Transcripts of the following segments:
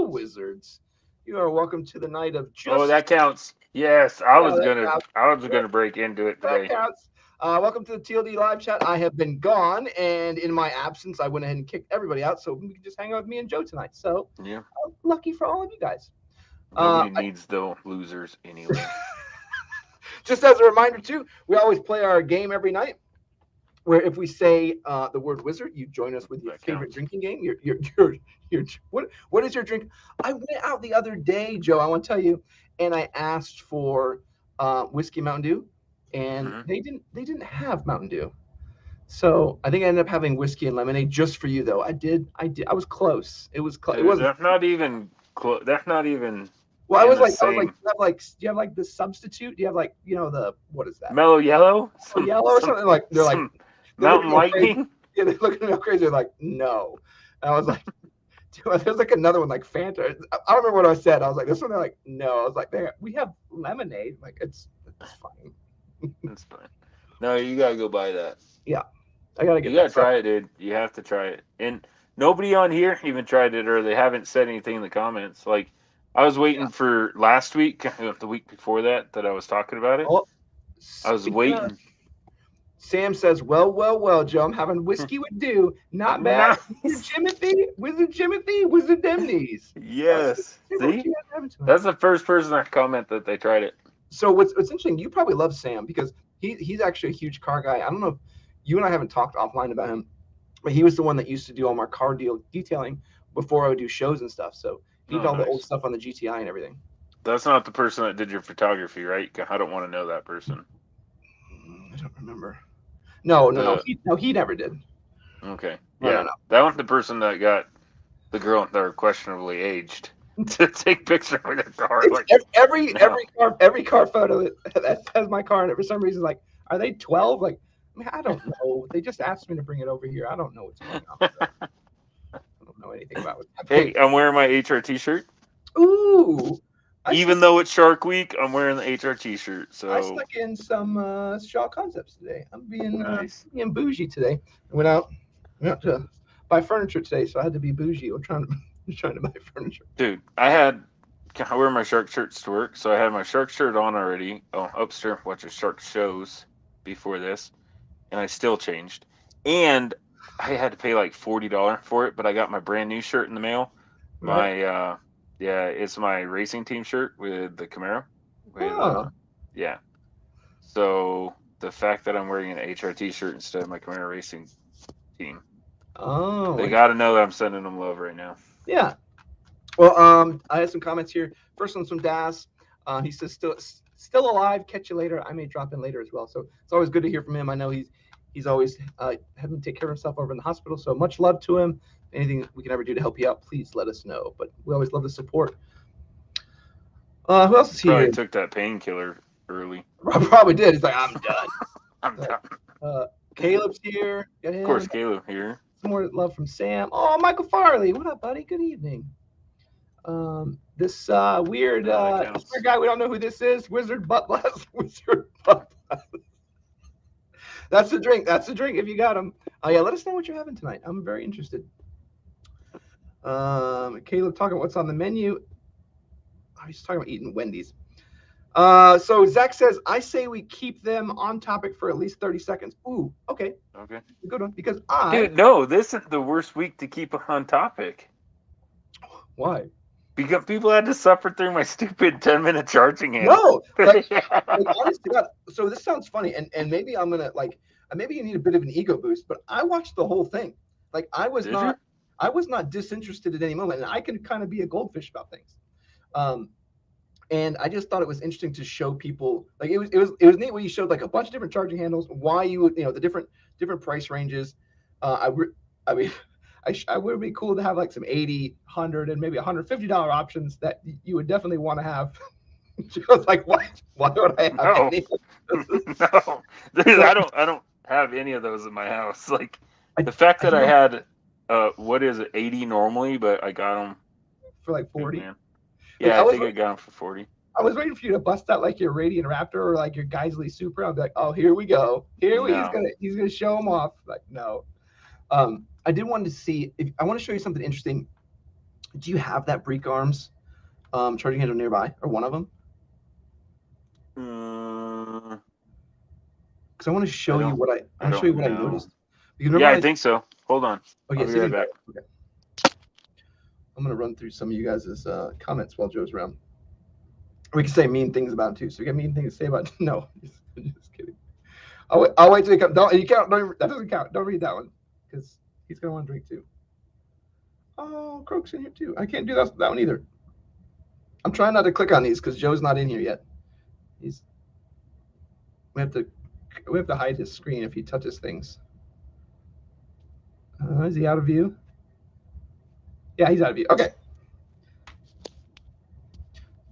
Wizards. You are welcome to the night of Oh, just. that counts. Yes, Yeah, that counts. I was gonna break into it That today. counts. Welcome to the TLD live chat. I have been gone, and in my absence, I went ahead and kicked everybody out so we can just hang out with me and Joe tonight. So Yeah. lucky for all of you guys. Nobody needs the losers anyway. Just as a reminder, too, we always play our game every night. Where if we say the word wizard, you join us with your That favorite counts. drinking game. Your what is your drink? I went out the other day, Joe. I want to tell you, and I asked for whiskey Mountain Dew, and Hmm. they didn't have Mountain Dew. So I think I ended up having whiskey and lemonade just for you, though. I was close. It was close. It Dude, wasn't. that's not even close. That's not even Well, in the I was like, same. do you have like the substitute? Do you have like the what is that? Mellow yellow, Oh, yellow or something? Like some they're looking mountain at me all crazy. lightning. Yeah, they're looking at me all crazy. They're like, no. And I was like, dude, there's like another one like Fanta. I don't remember what I said. I was like, this one. They're like, no. I was like, we have lemonade. Like it's fine. That's fine. No, you gotta go buy that. Yeah, I gotta You get gotta that. So try it, dude. You have to try it. And nobody on here even tried it, or they haven't said anything in the comments. Like I was yeah. waiting for last week, the week before that I was talking about it. Oh, I was speaking of, waiting. Sam says, well, Joe, I'm having whiskey with dew. Not bad. Nice. Wizard Jimothy, Wizard Demneys. Yes. What See, you guys having tonight? that's the first person I comment that they tried it. So what's interesting, you probably love Sam because he's actually a huge car guy. I don't know if you and I haven't talked offline about him, but he was the one that used to do all my car detailing before I would do shows and stuff. So he did Oh, all the old nice. stuff on the GTI and everything. That's not the person that did your photography, right? I don't want to know that person. I don't remember. No. The He never did. Okay, No. yeah, that was the person that got the girl that are questionably aged to take picture with their car. It's Like, no, every car photo that has my car in it for some reason. Like, are they 12? Like, I mean, I don't know. They just asked me to bring it over here. I don't know what's going on. I don't know anything about what's hey, happening. I'm wearing my HR shirt. Ooh, I Even snuck though it's Shark Week, I'm wearing the HR shirt. I So snuck in some Shaw concepts today. I'm nice, being bougie today. I went out to buy furniture today, so I had to be bougie. I'm trying to trying to buy furniture. dude. I wear my shark shirts to work, so I had my shark shirt on already. Oh, upstairs watching shark shows before this, and I still changed. And I had to pay like $40 for it, but I got my brand new shirt in the mail. Right? My yeah, it's my racing team shirt with the Camaro. With Oh, yeah. So the fact that I'm wearing an HRT shirt instead of my Camaro racing team, oh, they got to know that I'm sending them love right now. yeah. Well, I had some comments here. First one's from Das. He says still alive. Catch you later. I may drop in later as well. So it's always good to hear from him. I know he's always having to take care of himself over in the hospital. So much love to him. Anything we can ever do to help you out, please let us know. But we always love the support. Who else is Probably here? took that painkiller early. Rob probably did. He's like, I'm done. I'm Like, done. Caleb's here. Got Of him. course, Caleb here. Some more love from Sam. Oh, Michael Farley. What up, buddy? Good evening. This No, that this counts. weird guy. We don't know who this is. Wizard Butt Blast. Wizard Butt Blast. That's the drink. That's the drink. If you got them. Oh yeah. Let us know what you're having tonight. I'm very interested. Caleb talking about what's on the menu. Oh, he's talking about eating Wendy's. So Zach says, I say we keep them on topic for at least 30 seconds. Ooh, okay. Okay. Good one. Because Dude, no, this is the worst week to keep on topic. Why? Because people had to suffer through my stupid 10-minute charging handle. No, like Yeah. honest to God. So this sounds funny, and maybe I'm gonna maybe you need a bit of an ego boost, but I watched the whole thing. Like Did you? I was not disinterested at any moment, and I can kind of be a goldfish about things. Um, and I just thought it was interesting to show people like it was neat when you showed like a bunch of different charging handles, why you would the different price ranges. I mean. I would be cool to have like some 80, 100, and maybe $150 options that you would definitely want to have. She was like, "What? Why would I have No. any?" No. Dude, So I don't have any of those in my house. Like I, the fact I that do I them had what is it, 80 normally, but I got them. for like Good 40. man. Like Yeah, I think I got them for 40. I was waiting for you to bust out like your Radiant Raptor or like your Geisley Supra. I'd be like, "Oh, here we go. No. He's gonna show them off." Like, no. I did want to see if I want to show you something interesting. Do you have that Breek Arms charging handle nearby, or one of them? Mm, Because I want to show you what I I want to show you don't what I know. noticed. Because Yeah, remember I think so. Hold on. okay, I'll be see if right he's back. back. Okay. I'm gonna run through some of you guys' comments while Joe's around. We can say mean things about him too. So we got mean things to say about no. Just kidding. I'll wait till he comes. Don't you count? Don't, that doesn't count. Don't read that one because he's gonna want to drink too. Oh, Croak's in here too. I can't do that one either. I'm trying not to click on these because Joe's not in here yet. He's we have to hide his screen if he touches things. Is he out of view? Yeah, he's out of view. Okay.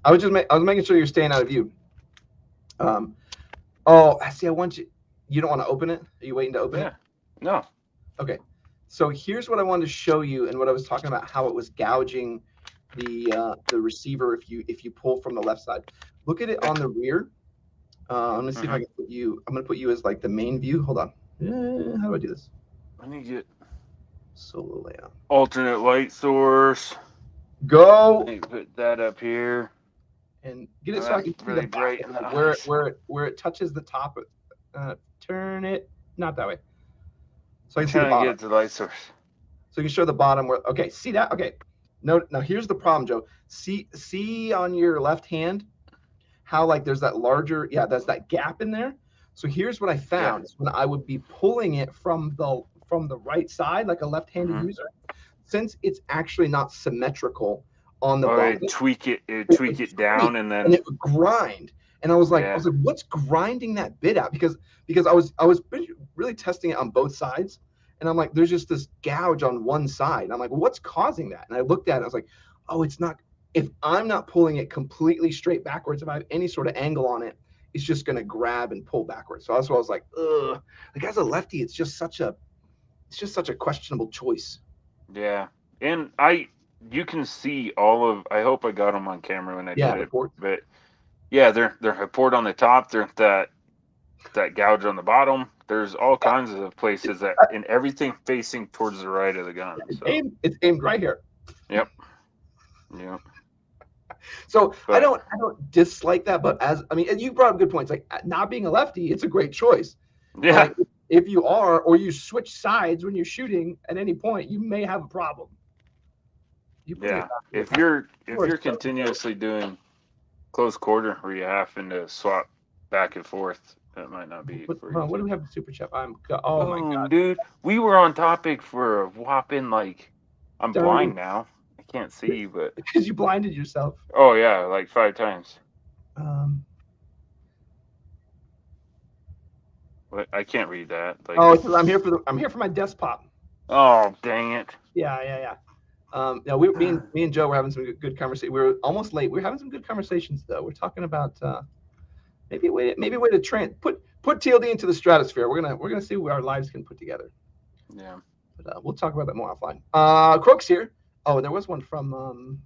I was making sure you're staying out of view. Oh, see, I want you. You don't want to open it? Are you waiting to open it? No. Okay. So here's what I wanted to show you, and what I was talking about, how it was gouging the receiver if you pull from the left side. Look at it on the rear. Let me see if I can put you. I'm gonna put you as like the main view. Hold on. How do I do this? Let me get Solo layout. alternate light source. Go. Let me put that up here. And get it so I can see really the bright bottom, in the like eyes. where it touches the top. Turn it not that way, so I I'm can see the trying to bottom. get to the light source. So you can show the bottom where. Okay, see that? Okay. No, now here's the problem, Joe. See on your left hand how like there's that larger, yeah, there's that gap in there. So here's what I found is when I would be pulling it from the right side, like a left-handed user, since it's actually not symmetrical on the bottom, tweak it down, and then it would grind. And I was like, what's grinding that bit out? Because I was really testing it on both sides, and I'm like, there's just this gouge on one side. And I'm like, well, what's causing that? And I looked at it, I was like, oh, it's not. If I'm not pulling it completely straight backwards, if I have any sort of angle on it, it's just going to grab and pull backwards. So that's why I was like, ugh. Like as a lefty, it's just such a questionable choice. Yeah, and you can see all of. I hope I got them on camera when I did it, but yeah, they're a port on the top. They're that gouge on the bottom. There's all kinds of places that, and everything facing towards the right of the gun. So. It's aimed right here. Yep. So I don't dislike that, but and you brought up good points. Like not being a lefty, it's a great choice. Yeah. Like, if you are, or you switch sides when you're shooting at any point, you may have a problem. If you're continuously doing close quarter where you're having to swap back and forth, that might not be for you. What do we have in Super Chat? My God, dude, we were on topic for a whopping I'm blind now. I can't see, but because you blinded yourself. Oh yeah, like 5 times. But I can't read that. Because I'm here for my desktop. Oh dang it! Yeah. No, me and Joe were having some good conversation. We were almost late. We were having some good conversations though. We're talking about maybe a way to put TLD into the stratosphere. We're gonna see what our lives can put together. Yeah. But we'll talk about that more offline. Crook's here. Oh, there was one from.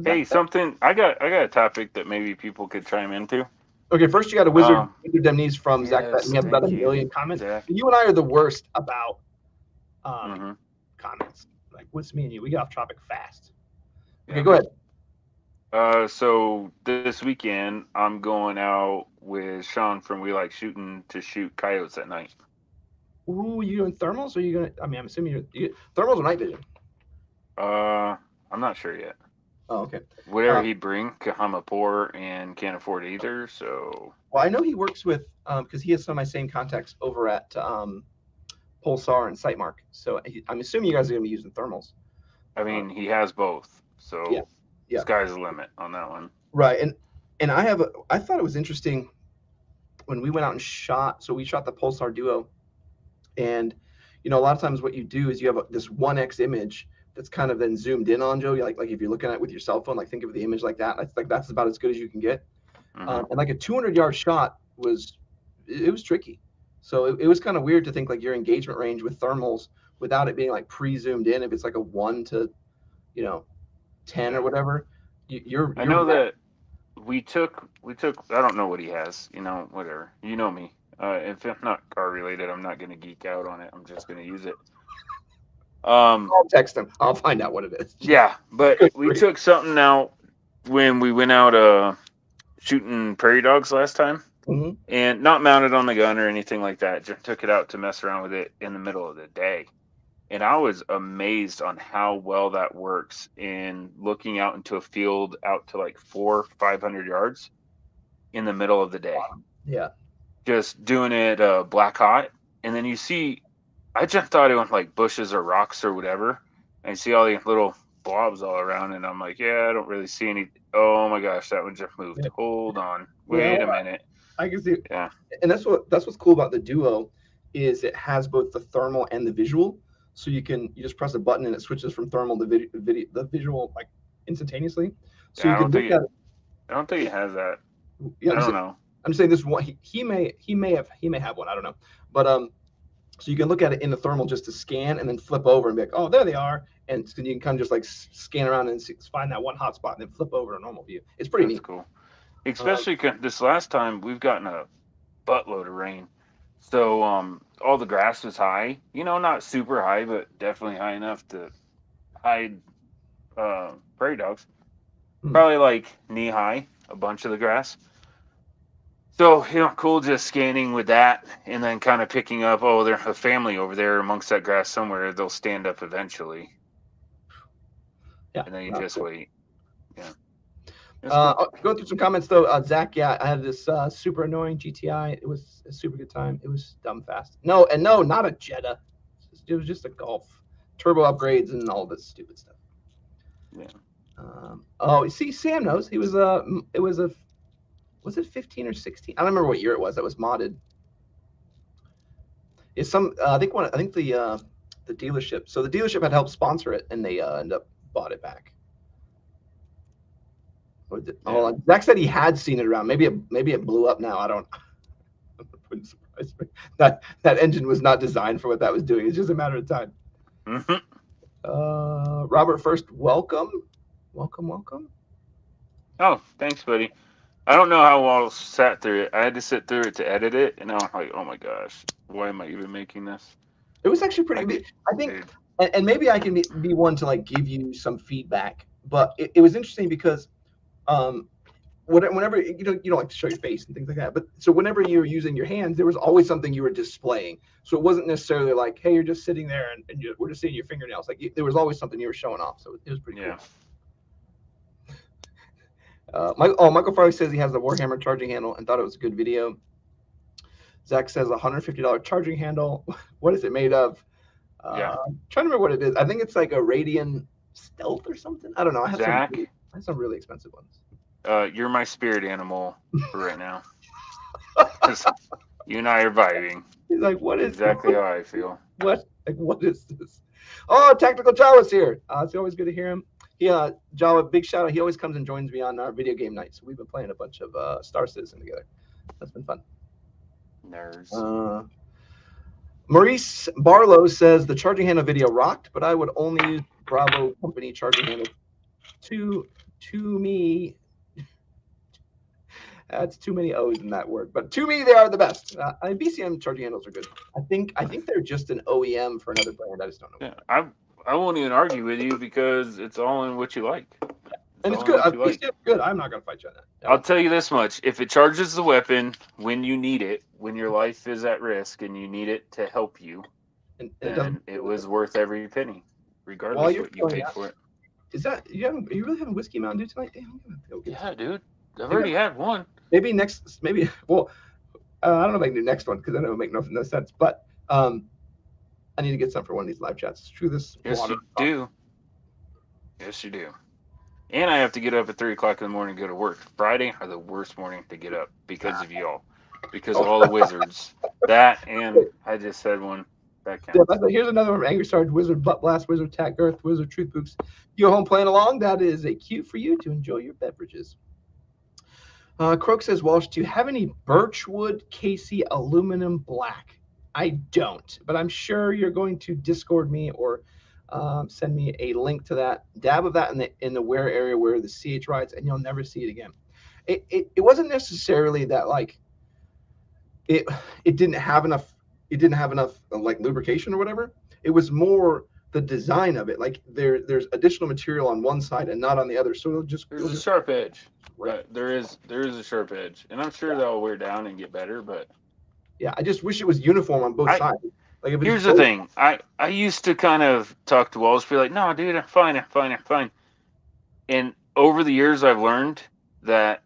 Hey, something I got a topic that maybe people could chime into. Okay, first you got a wizard them knees from Zach. We have about 1 million comments. You and I are the worst about comments. Like, what's me and you? We get off topic fast. Okay, go ahead. So this weekend I'm going out with Sean from We Like Shooting to shoot coyotes at night. Ooh, you doing thermals? Or are you gonna? I mean, I'm assuming you thermals or night vision. I'm not sure yet. Oh, okay. Whatever he bring, I'm a poor and can't afford either. So. Well, I know he works with because he has some of my same contacts over at Pulsar and Sightmark. So I'm assuming you guys are gonna be using thermals. I mean, he has both. So sky's the limit on that one. Right, and I thought it was interesting when we went out and shot. So we shot the Pulsar Duo, and a lot of times what you do is you have this 1x image that's kind of then zoomed in on, Joe. Like if you're looking at it with your cell phone, like think of the image like that. That's about as good as you can get. And like a 200-yard shot was tricky. So it was kind of weird to think like your engagement range with thermals without it being like pre-zoomed in. If it's like a 1 to 10 or whatever, I know that we took. I don't know what he has. Whatever. You know me. If I'm not car related, I'm not going to geek out on it. I'm just going to use it. I'll text him. I'll find out what it is. Yeah, but Good we grief. took something out when we went out shooting prairie dogs last time, Mhm. and not mounted on the gun or anything like that. Just took it out to mess around with it in the middle of the day. And I was amazed on how well that works in looking out into a field out to like 400-500 yards in the middle of the day. Yeah. Just doing it black hot. And then you see, I just thought it was like bushes or rocks or whatever. And you see all these little blobs all around. And I'm like, yeah, I don't really see any. Oh my gosh, that one just moved. Yeah. Hold on. Well, Wait a minute. I can see. Yeah. And that's what's cool about the Duo is it has both the thermal and the visual. So you just press a button and it switches from thermal to the visual like instantaneously. So Yeah, you can look at it. I don't think it has that. Yeah, I don't know. I'm just saying this one. He may have one. I don't know. But so you can look at it in the thermal just to scan and then flip over and be like, oh, there they are. And so you can kind of just like scan around and find that one hot spot and then flip over to normal view. It's pretty That's neat. cool. Especially this last time, we've gotten a buttload of rain. So all the grass was high. Not super high, but definitely high enough to hide prairie dogs. Probably like knee high, a bunch of the grass. So, cool just scanning with that and then kind of picking up, oh, there's a family over there amongst that grass somewhere. They'll stand up eventually. Yeah. And then you just wait. Yeah. Going through some comments though, Zach. Yeah, I had this super annoying GTI. It was a super good time. It was dumb fast. No, not a Jetta. It was just a Golf, turbo upgrades and all this stupid stuff. Yeah. Oh, see, Sam knows. He was was it 15 or 16? I don't remember what year it was. That was modded. It's I think the dealership. So the dealership had helped sponsor it, and they ended up bought it back. Oh, Zach said he had seen it around. Maybe it blew up now. I don't. Wouldn't surprise me. That engine was not designed for what that was doing. It's just a matter of time. Mm-hmm. Robert First, welcome. Oh, thanks, buddy. I don't know how I sat through it. I had to sit through it to edit it, and I was like, oh my gosh, why am I even making this? It was actually pretty good. I think, and maybe I can be one to like give you some feedback, but it was interesting because whenever you don't like to show your face and things like that, but so whenever you were using your hands, there was always something you were displaying. So it wasn't necessarily like, hey, you're just sitting there and we're just seeing your fingernails. Like there was always something you were showing off. So it was pretty cool. Michael Farley says he has the Warhammer charging handle and thought it was a good video. Zach says $150 charging handle. What is it made of? I'm trying to remember what it is. I think it's like a Radian Stealth or something. I don't know. I have some really expensive ones. You're my spirit animal for right now. You and I are vibing. He's like, what is exactly how I feel? What is this? Oh, Tactical Jawa's here. It's always good to hear him. Jawa, big shout out. He always comes and joins me on our video game nights. We've been playing a bunch of Star Citizen together. That's been fun. Nerds. Maurice Barlow says the charging handle video rocked, but I would only use Bravo company charging handle. To me, that's too many O's in that word. But to me, they are the best. BCM charging handles are good. I think they're just an OEM for another brand. I just don't know. Yeah, I won't even argue with you because it's all in what you like. And it's good. Good. I'm not gonna fight you on that. I'll tell you this much: if it charges the weapon when you need it, when your life is at risk and you need it to help you, then it was worth every penny, regardless of what you paid for it. Is that are you really having whiskey Mountain Dew tonight? Damn, yeah, dude. I've already had one. Well, I don't know if I can do next one because I know it would make no sense. But I need to get some for one of these live chats. It's true. Yes, you do. Yes, you do. And I have to get up at 3 o'clock in the morning to go to work. Friday are the worst morning to get up because of y'all. Because of all the wizards. That and I just said one. That counts. Yeah, here's another one from Angry Sarge, Wizard Butt Blast, Wizard Tack Girth, Wizard Truth Books. You're home playing along. That is a cue for you to enjoy your beverages. Croak says, Walsh, do you have any Birchwood Casey aluminum black? I don't, but I'm sure you're going to Discord me or send me a link to that dab of that in the wear area where the CH rides, and you'll never see it again. It wasn't necessarily that like it didn't have enough like lubrication or whatever. It was more the design of it. Like there's additional material on one side and not on the other, so there's a sharp edge. Right. There is a sharp edge, and I'm sure that'll wear down and get better. But yeah, I just wish it was uniform on both sides. Like here's the thing, I used to kind of talk to Walsh, be like, no, dude, I'm fine. And over the years, I've learned that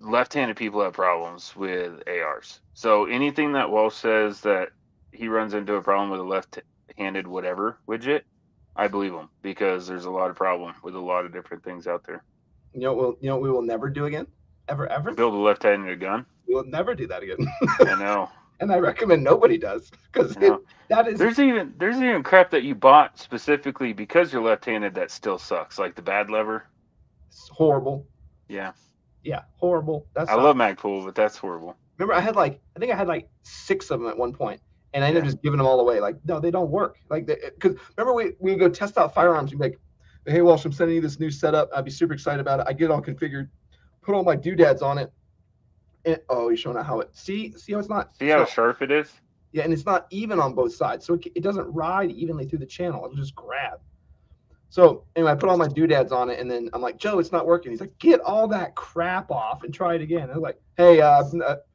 left-handed people have problems with ARs. So anything that Walsh says that he runs into a problem with a left-handed whatever widget, I believe him, because there's a lot of problem with a lot of different things out there. You know what we will never do again? Ever? Build a left-handed gun? We will never do that again. I know. And I recommend nobody does, because that is there's even crap that you bought specifically because you're left-handed that still sucks, like the bad lever. It's horrible. Yeah, horrible. I love Magpul, but that's horrible. Remember, I had like 6 of them at one point, and I ended up just giving them all away. Like, no, they don't work. Like, because remember we would go test out firearms. You'd be like, hey, Walsh, I'm sending you this new setup. I'd be super excited about it. I get it all configured, put all my doodads on it. And, you're showing out how it. See how it's not. See how sharp it is? Yeah, and it's not even on both sides, so it doesn't ride evenly through the channel. It'll just grab. So anyway, I put all my doodads on it, and then I'm like, Joe, it's not working. He's like, get all that crap off and try it again. I was like, hey,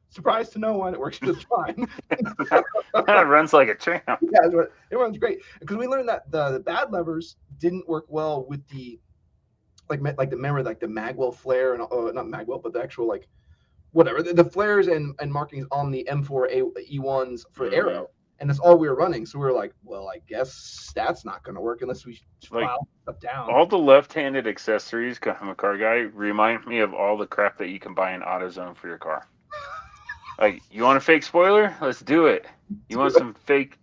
surprise to no one, it works just fine. It runs like a champ. Yeah, it runs great, because we learned that the bad levers didn't work well with the like the Magwell flare and not Magwell, but the actual like whatever the flares and markings on the M4 E1s for arrow, and that's all we were running. So we were like, well, I guess that's not going to work unless we file stuff down. All the left-handed accessories, because I'm a car guy, remind me of all the crap that you can buy in AutoZone for your car. Like, you want a fake spoiler? Let's do it. You want some fake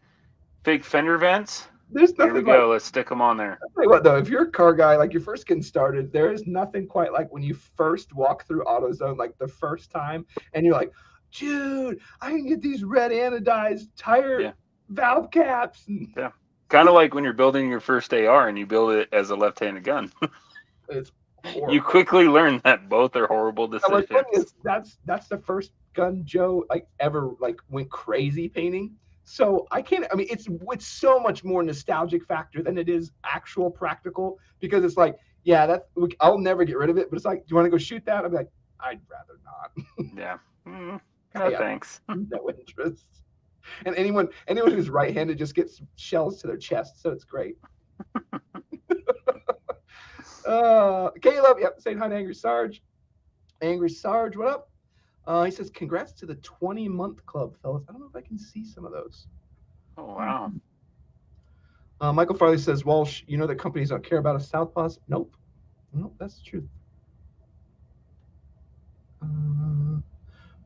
fender vents? There's nothing. Here we go. Let's stick them on there. I'll tell you what, though, if you're a car guy, like you're first getting started, there is nothing quite like when you first walk through AutoZone, like the first time, and you're like, dude, I can get these red anodized tire valve caps. Yeah. Kind of like when you're building your first AR and you build it as a left-handed gun. It's horrible. You quickly learn that both are horrible decisions. That's the first gun Joe ever went crazy painting. So it's so much more nostalgic factor than it is actual practical, because it's like, I'll never get rid of it, but it's like, do you want to go shoot that? I'd be like, I'd rather not. Yeah. No, thanks. No interest. And anyone who's right-handed just gets shells to their chest, so it's great. Caleb, saying hi to Angry Sarge. Angry Sarge, what up? He says, congrats to the 20-month club, fellas. I don't know if I can see some of those. Oh, wow. Michael Farley says, Walsh, you know that companies don't care about a Southpaws? Nope, that's the truth.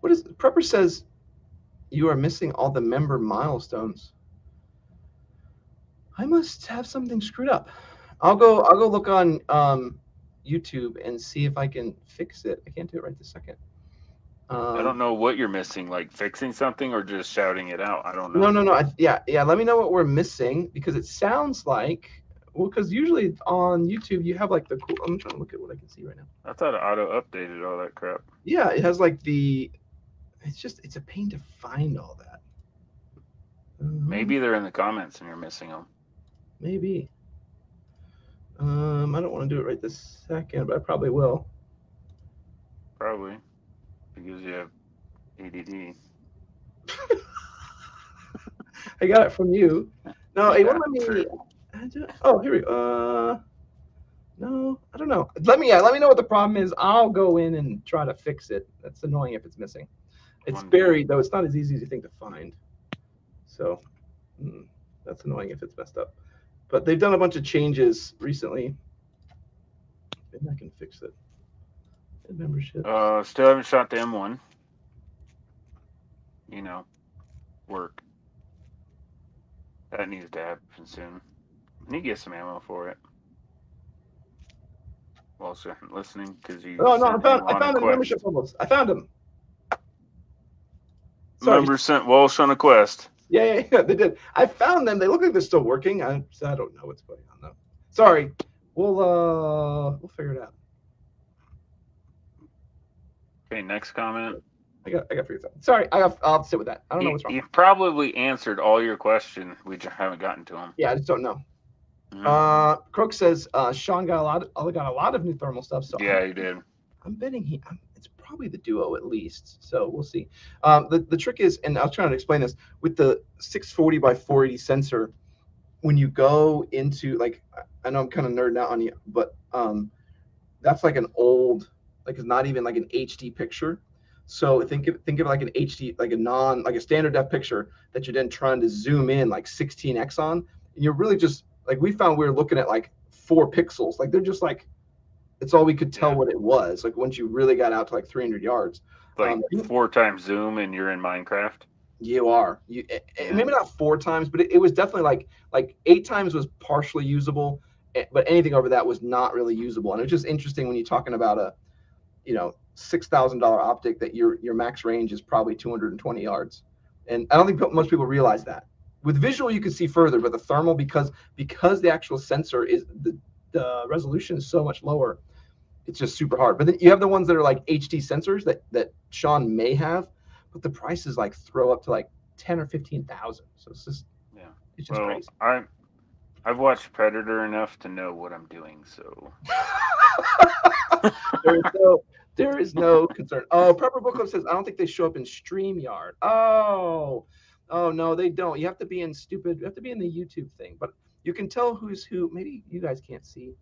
What is Prepper says, you are missing all the member milestones. I must have something screwed up. I'll go look on YouTube and see if I can fix it. I can't do it right this second. I don't know what you're missing, like fixing something or just shouting it out. I don't know. No. Let me know what we're missing, because it sounds like, because usually on YouTube you have like the cool. I'm trying to look at what I can see right now. I thought it auto updated all that crap. Yeah, it has like it's a pain to find all that. Maybe they're in the comments and you're missing them. Maybe. I don't want to do it right this second, but I probably will. Probably. Because you have ADD. I got it from you. No, it won't let me. Oh, here we go. No, I don't know. Let me know what the problem is. I'll go in and try to fix it. That's annoying if it's missing. It's buried, though. It's not as easy as you think to find. So that's annoying if it's messed up. But they've done a bunch of changes recently. Maybe I can fix it. Membership. Still haven't shot the M1. Work. That needs to happen soon. I need to get some ammo for it. Well, so I'm listening because you. Oh no! I found the membership levels. I found them. Member sent Walsh on a quest. Yeah, they did. I found them. They look like they're still working. I don't know what's going on though. Sorry. We'll figure it out. Okay, next comment. I got to figure this out. Sorry, I'll sit with that. I don't know what's wrong. You've probably answered all your questions. We just haven't gotten to them. Yeah, I just don't know. Croak says Sean got a lot of new thermal stuff. So Yeah, he did. I'm betting it's probably the Duo at least. So we'll see. The trick is, and I was trying to explain this with the 640 by 480 sensor. When you go into like, I know I'm kind of nerding out on you, but that's like an old, like it's not even like an HD picture. So think of like an HD, like a standard def picture that you're then trying to zoom in like 16x on, and you're really just like we found we were looking at like 4 pixels, like they're just like it's all we could tell what it was. Like once you really got out to like 300 yards, like 4 times zoom, and you're in Minecraft. You are maybe not 4 times, but it was definitely like 8 times was partially usable, but anything over that was not really usable. And it's just interesting when you're talking about a $6,000 optic that your max range is probably 220 yards, and I don't think most people realize that. With visual you can see further, but the thermal because the actual sensor is the resolution is so much lower, it's just super hard. But then you have the ones that are like HD sensors that Sean may have, but the prices like throw up to like 10 or 15,000. So it's just crazy. I've watched Predator enough to know what I'm doing. So there is no concern. Oh, Prepper Book Club says I don't think they show up in StreamYard. Oh no, they don't. You have to be in You have to be in the YouTube thing, but you can tell who's who. Maybe you guys can't see.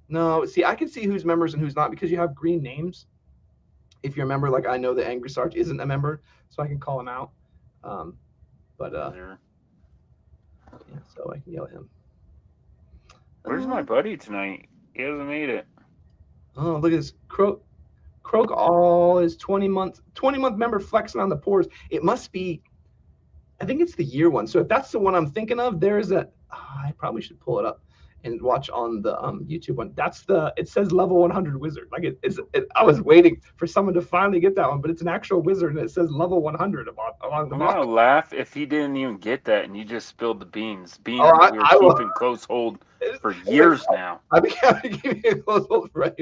No, see, I can see who's members and who's not because you have green names. If you're a member, like I know that Angry Sarge isn't a member, so I can call him out. Yeah, so I can yell at him. Where's my buddy tonight? He hasn't made it. Oh, look at this. Croak all is 20-month member flexing on the pores. It must be, I think it's the year one. So if that's the one I'm thinking of, I probably should pull it up and watch on the YouTube one. It says level 100 wizard. Like I was waiting for someone to finally get that one, but it's an actual wizard and it says level 100 along the bottom. I'm gonna laugh if he didn't even get that and you just spilled the beans. That we were keeping close hold for years now. I've been keeping close hold for a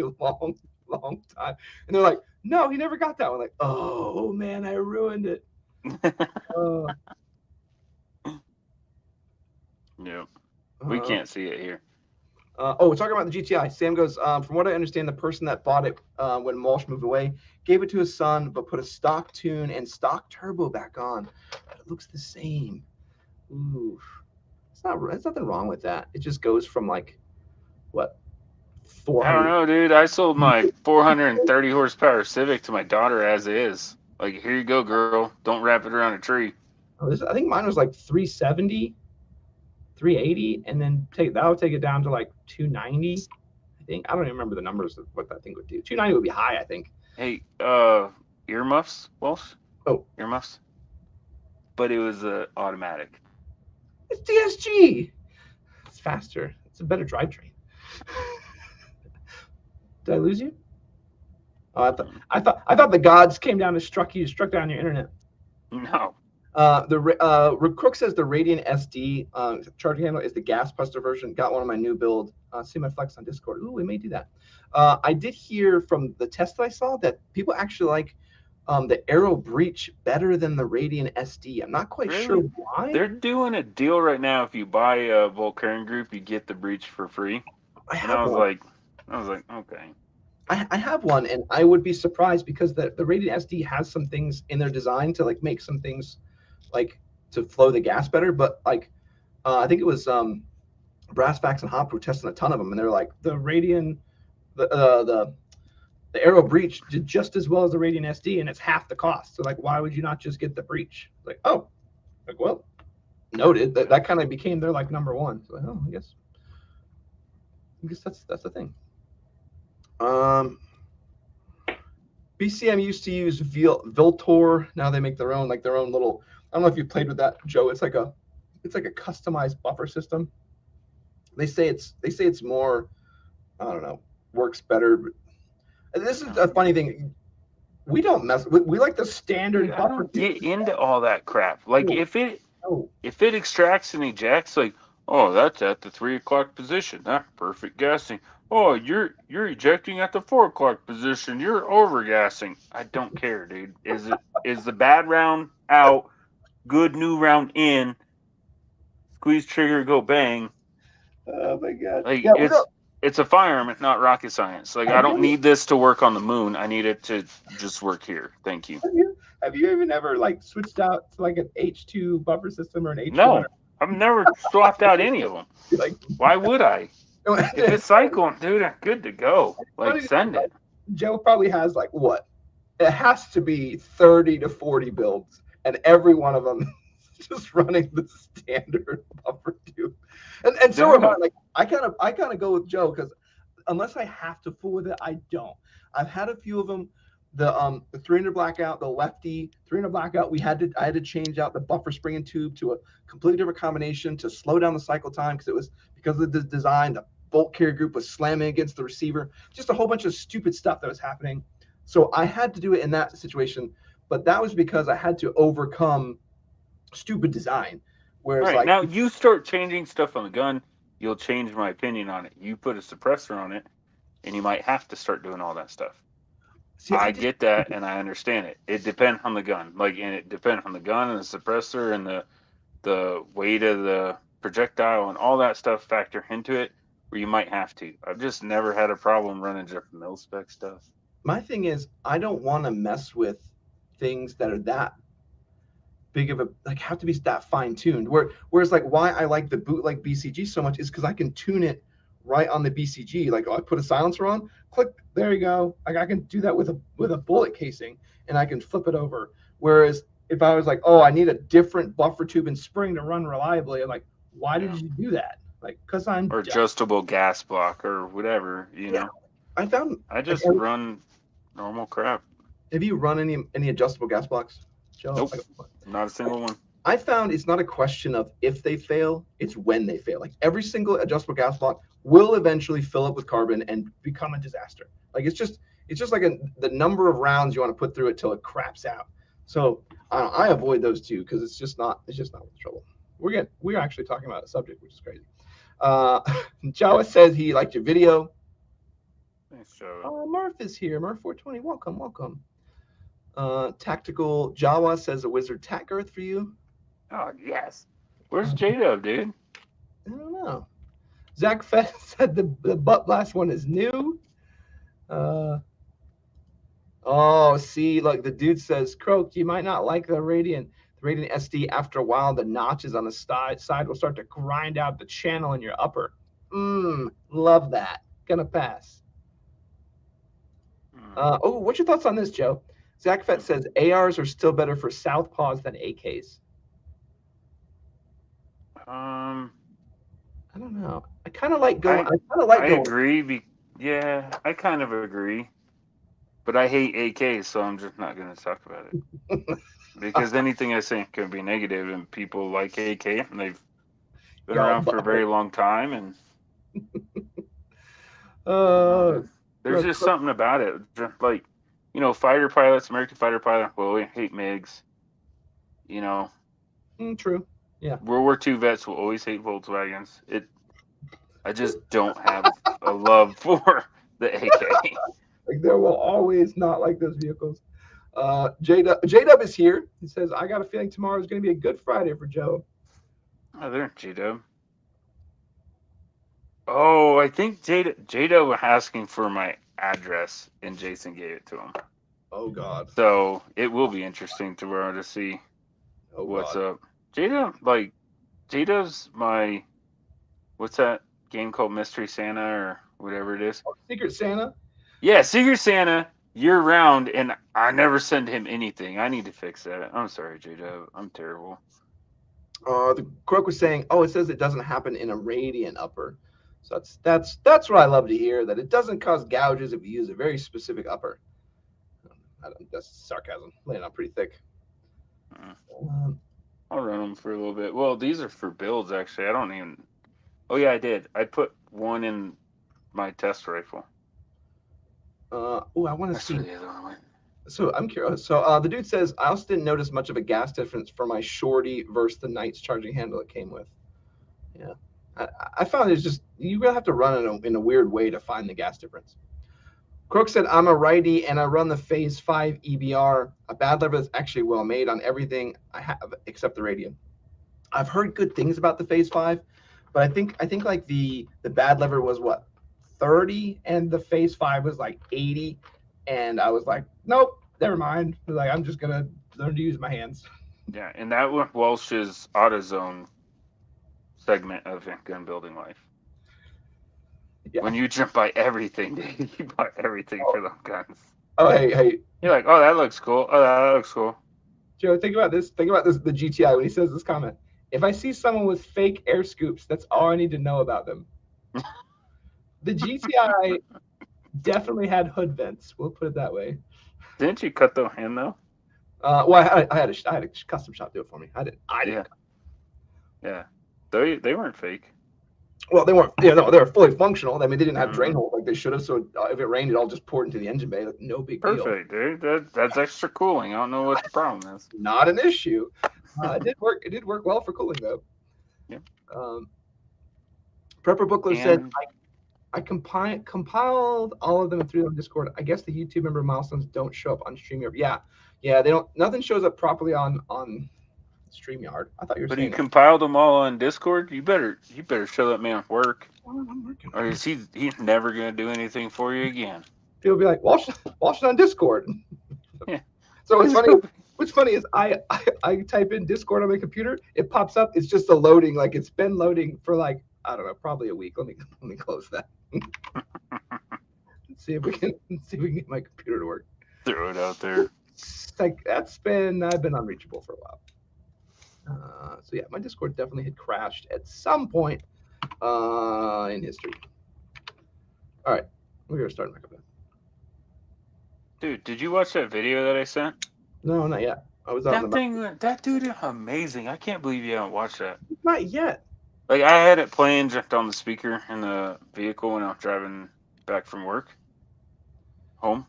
long time. And they're like, no, he never got that one. Like, oh man, I ruined it. Yep. We can't see it here. We're talking about the GTI. Sam goes, from what I understand, the person that bought it when Walsh moved away gave it to his son, but put a stock tune and stock turbo back on. But it looks the same. Ooh, there's nothing wrong with that. It just goes from like, what, 400? I don't know, dude. I sold my 430 horsepower Civic to my daughter as is. Like, here you go, girl. Don't wrap it around a tree. I think mine was like 370. 380, and then that would take it down to like 290. I think I don't even remember the numbers of what that thing would do. 290 would be high, I think. Hey, earmuffs, Walsh? Oh, earmuffs. But it was automatic. It's DSG. It's faster. It's a better drivetrain. Did I lose you? Oh, I thought the gods came down and struck down your internet. No. Crook says the Radiant SD charging handle is the gas buster version. Got one on my new build. See my flex on Discord. Ooh, we may do that. I did hear from the test that I saw that people actually like the Aero Breach better than the Radiant SD. I'm not quite sure why. They're doing a deal right now. If you buy a Volcaren Group, you get the Breach for free. I was like, okay. I have one, and I would be surprised because the Radiant SD has some things in their design to like make some things like to flow the gas better, but like I think it was Brassfax and Hop were testing a ton of them, and they're like the Radiant, the Aero Breach did just as well as the Radiant SD, and it's half the cost. So like, why would you not just get the Breach? Like, oh, like well, noted. That kind of became their like number one. So like, I guess that's the thing. BCM used to use Viltor. Now they make their own little. I don't know if you played with that, Joe. It's like a customized buffer system. They say it's more, I don't know, works better. This is a funny thing. We don't mess. We like the standard buffer. I don't get into all that crap. Like if it extracts and ejects, like, oh, that's at the 3 o'clock position. That's perfect gassing. Oh, you're ejecting at the 4 o'clock position. You're overgassing. I don't care, dude. Is the bad round out? Good new round in. Squeeze trigger, go bang. Oh my god. Like Yeah, we don't. it's a firearm, it's not rocket science. Like I don't need this to work on the moon. I need it to just work here. Thank you. Have you even ever like switched out to like an H2 buffer system or an H1? No, I've never swapped out any of them. Like, Why would I? If it's cycling, dude, I'm good to go. Like send it. Joe probably has like what? It has to be 30 to 40 builds, and every one of them is just running the standard buffer tube. And so am I. Like I kind of go with Joe because unless I have to fool with it, I don't. I've had a few of them. The 300 blackout, the lefty 300 blackout. I had to change out the buffer spring and tube to a completely different combination to slow down the cycle time because of the design. The bolt carrier group was slamming against the receiver. Just a whole bunch of stupid stuff that was happening. So I had to do it in that situation, but that was because I had to overcome stupid design. Whereas right, like now you start changing stuff on the gun, you'll change my opinion on it. You put a suppressor on it, and you might have to start doing all that stuff. See, I get that, and I understand it. It depends on the gun, and it depends on the gun and the suppressor and the weight of the projectile and all that stuff factor into it. Where you might have to. I've just never had a problem running just mil spec stuff. My thing is, I don't want to mess with things that are that big of a have to be that fine tuned. Whereas like why I like the bootleg BCG so much is because I can tune it right on the BCG. Like I put a silencer on, click, there you go. Like I can do that with a bullet casing, and I can flip it over. Whereas if I was like, oh, I need a different buffer tube and spring to run reliably, I'm like, why did you do that? Like, because I'm or adjustable gas block or whatever, you know. I just run normal crap. Have you run any adjustable gas blocks, Joe? Nope, not a single one. I found it's not a question of if they fail, it's when they fail. Like every single adjustable gas block will eventually fill up with carbon and become a disaster. Like it's just like the number of rounds you want to put through it till it craps out. So I avoid those two because it's just not worth trouble. We're actually talking about a subject which is crazy. Jawa says he liked your video. Thanks, Jawa. Murph is here. Murph 420, welcome. Tactical Jawa says a wizard tack girth for you. Oh yes. Where's J-Dub, dude? I don't know. Zach Fett said the butt blast one is new. See, look, the dude says, Croak, you might not like the Radiant SD. After a while, the notches on the side will start to grind out the channel in your upper. Love that. Gonna pass. What's your thoughts on this, Joe? Zach Fett says ARs are still better for southpaws than AKs. I don't know. I kind of like going. I agree. Yeah, I kind of agree. But I hate AKs, so I'm just not going to talk about it. Because anything I say can be negative, and people like AK, and they've been around for a very long time, and there's just something about it. Just like, fighter pilots, American fighter pilot, well, we hate MiGs. True. Yeah. World War II vets will always hate Volkswagens. I just don't have a love for the AK. Like there will always not like those vehicles. J-Dub is here. He says, I got a feeling tomorrow is going to be a good Friday for Joe. Oh, there's J-Dub. Oh, I think J-Dub was asking for my address, and Jason gave it to him. Oh, God. So it will be interesting to see what's up. J-Dub's my, what's that game called, Mystery Santa or whatever it is? Secret Santa? Yeah, Secret Santa, year round, and I never send him anything. I need to fix that. I'm sorry, J-Dub. I'm terrible. The Croak was saying, it says it doesn't happen in a Radiant upper. So that's what I love to hear, that it doesn't cause gouges if you use a very specific upper. That's sarcasm, laying on pretty thick. I'll run them for a little bit. Well, these are for builds, actually. I don't even... Oh, yeah, I did. I put one in my test rifle. I want to see. So I'm curious. So the dude says, I also didn't notice much of a gas difference for my shorty versus the Knight's charging handle it came with. Yeah. I found it's just, you really have to run it in a weird way to find the gas difference. Croak said, I'm a righty and I run the Phase 5 EBR, a bad lever that's actually well made on everything I have except the radium. I've heard good things about the Phase 5, But I think like the bad lever was what 30, and the phase 5 was like 80, and I was like, nope, never mind. Like I'm just gonna learn to use my hands. Yeah, and that was Welsh's AutoZone segment of gun building life. Yeah. When you jump by everything, dude, you buy everything for those guns. Oh hey, You're like, oh, that looks cool. Oh, that looks cool. Joe, think about this. Think about this. The GTI when he says this comment. If I see someone with fake air scoops, that's all I need to know about them. The GTI definitely had hood vents. We'll put it that way. Didn't you cut the hand though? Well, I had a custom shop do it for me. I didn't. Yeah. They weren't fake. Well, they weren't. Yeah, no, they were fully functional. I mean, they didn't have drain holes like they should have. So if it rained, it all just poured into the engine bay. Like, no big deal. Perfect, dude. That's extra cooling. I don't know what the problem is. Not an issue. It did work. It did work well for cooling though. Yeah. Prepper Bookler said I compiled all of them and threw them on Discord. I guess the YouTube member milestones don't show up on StreamYard. Yeah, they don't. Nothing shows up properly on StreamYard. I thought you were But saying. he compiled them all on Discord. You better show that man work. I'm working. Or is he's never gonna do anything for you again. People be like, watch it on Discord. Yeah. So what's funny is I type in Discord on my computer, it pops up. It's just a loading. Like it's been loading for like, I don't know, probably a week. Let me close that. see if we can get my computer to work. Throw it out there. It's like I've been unreachable for a while. So yeah, my Discord definitely had crashed at some point in history. All right, we're gonna start back up then. Dude, did you watch that video that I sent? No, not yet. I was that dude is amazing. I can't believe you haven't watched that. Not yet. Like I had it playing just on the speaker in the vehicle when I was driving back from work home.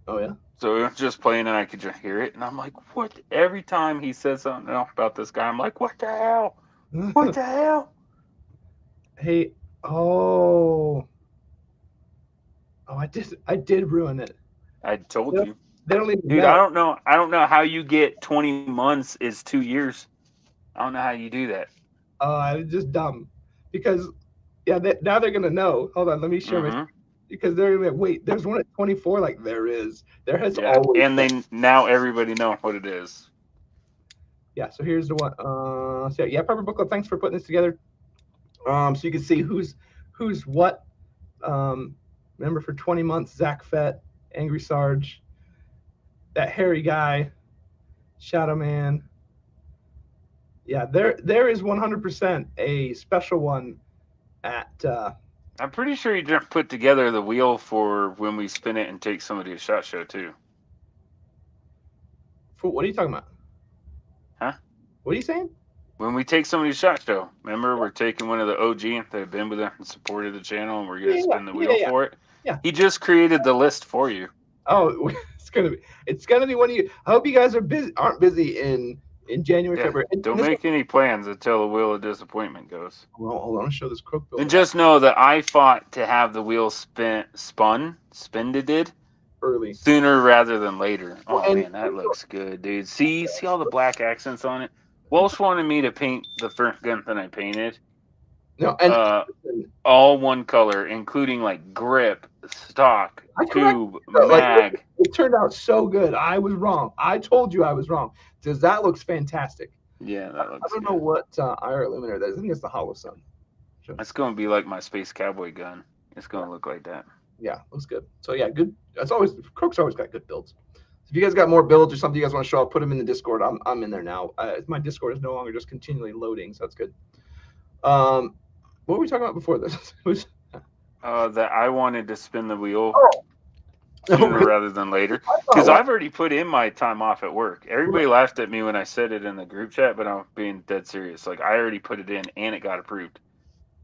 Oh yeah. So it was just playing and I could just hear it, and I'm like, what? Every time he says something else about this guy, I'm like, what the hell? What the hell? Hey, I did ruin it. I told you. They don't even Dude, know. I don't know how you get 20 months is 2 years. I don't know how you do that. It's just dumb. Because now they're gonna know. Hold on, let me share my. Because they're gonna be like, wait, there's one at 24. Like there has always. And now everybody know what it is. Yeah. So here's the one. So yeah, Prepper Book Club. Thanks for putting this together. So you can see who's what. Remember for 20 months, Zach Fett, Angry Sarge, that hairy guy, Shadow Man. Yeah, there is 100% a special one at. I'm pretty sure you just put together the wheel for when we spin it and take somebody to SHOT Show too. For what are you talking about? Huh? What are you saying? When we take somebody to SHOT Show, remember we're taking one of the OG that have been with us and supported the channel, and we're gonna spin the wheel for it. Yeah. He just created the list for you. Oh, it's gonna be one of you. I hope you guys aren't busy in January, February. Don't make any plans until the Wheel of Disappointment goes. Well, hold on, I'll show this crook build. And just know that I fought to have the wheel spun early, sooner rather than later. Oh and man, that looks good, dude. See all the black accents on it. Welsh wanted me to paint the first gun that I painted. No, and all one color, including like grip, stock, tube, mag. Like, it turned out so good. I was wrong. I told you I was wrong. Because that looks fantastic. Yeah, that looks. I don't know what IR Illuminator that is. I think it's the Hollow Sun. It's going to be like my Space Cowboy gun. It's going to look like that. Yeah, looks good. So yeah, good. That's always Crook's always got good builds. So if you guys got more builds or something you guys want to show, I'll put them in the Discord. I'm in there now. My Discord is no longer just continually loading, so that's good. What were we talking about before this? It was that I wanted to spin the wheel sooner rather than later, because I've already put in my time off at work. Everybody laughed at me when I said it in the group chat, but I'm being dead serious. Like I already put it in and it got approved.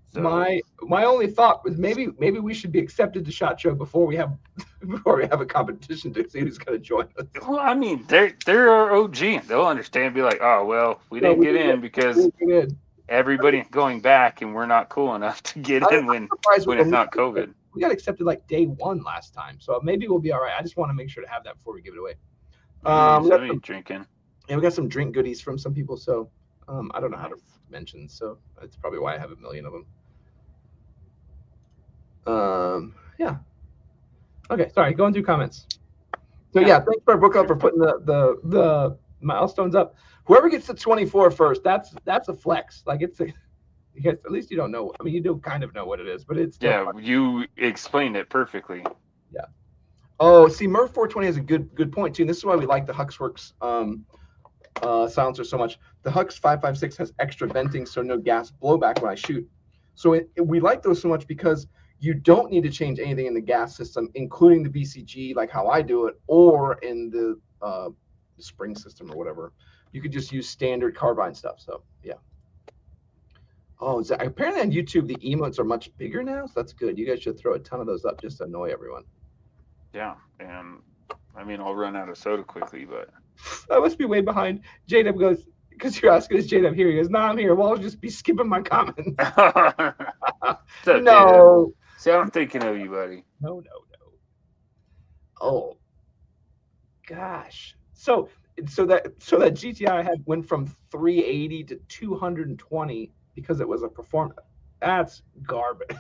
So, my only thought was maybe we should be accepted to SHOT Show before we have a competition to see who's going to join us. Well, I mean, they're our OG. They'll understand. Be like, oh well, we didn't get in because everybody going back, and we're not cool enough to get in when it's not COVID. We got accepted like day one last time, so maybe we'll be all right. I just want to make sure to have that before we give it away. Drinking. Yeah, we got some drink goodies from some people, so I don't know how to dimensions, so that's probably why I have a million of them. Yeah. Okay, sorry, going through comments. So yeah, thanks for Brook for putting the milestones up. Whoever gets to 24 first, that's a flex. Like it's a, because at least you don't know. I mean, you do kind of know what it is, but it's still fun. You explained it perfectly. Yeah. Oh, see, Murph 420 has a good point too. And this is why we like the Huxworks silencer so much. The Hux 556 has extra venting, so no gas blowback when I shoot. So we like those so much because you don't need to change anything in the gas system, including the BCG, like how I do it, or in the spring system or whatever. You could just use standard carbine stuff. So yeah. Oh, apparently on YouTube the emotes are much bigger now, so that's good. You guys should throw a ton of those up just to annoy everyone. Yeah, and I mean I'll run out of soda quickly, but I must be way behind. J-Dub goes, because you're asking, is J-Dub here? He goes, nah, I'm here. Well, I'll just be skipping my comments. No. See, I'm thinking of you, buddy. No. Oh, gosh. So that GTI went from 380 to 220 because it was a performance. That's garbage.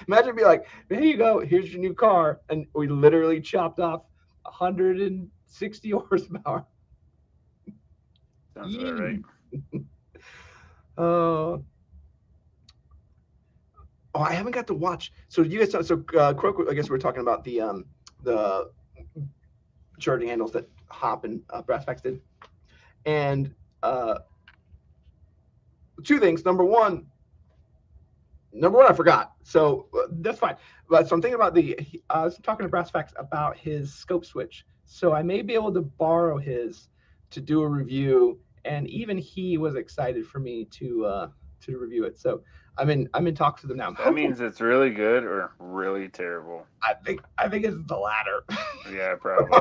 Imagine be like, here you go, here's your new car, and we literally chopped off 160 horsepower. Sounds about right. Oh, I haven't got to watch. So you guys, Croak, I guess we're talking about the charging handles that Hop and Brassfax did, and two things. Number one, I forgot. So that's fine. But so I'm thinking about I was talking to Brassfax about his scope switch. So I may be able to borrow his to do a review, and even he was excited for me to review it. So I'm in talks with him now. That means it's really good or really terrible. I think it's the latter. Yeah, probably.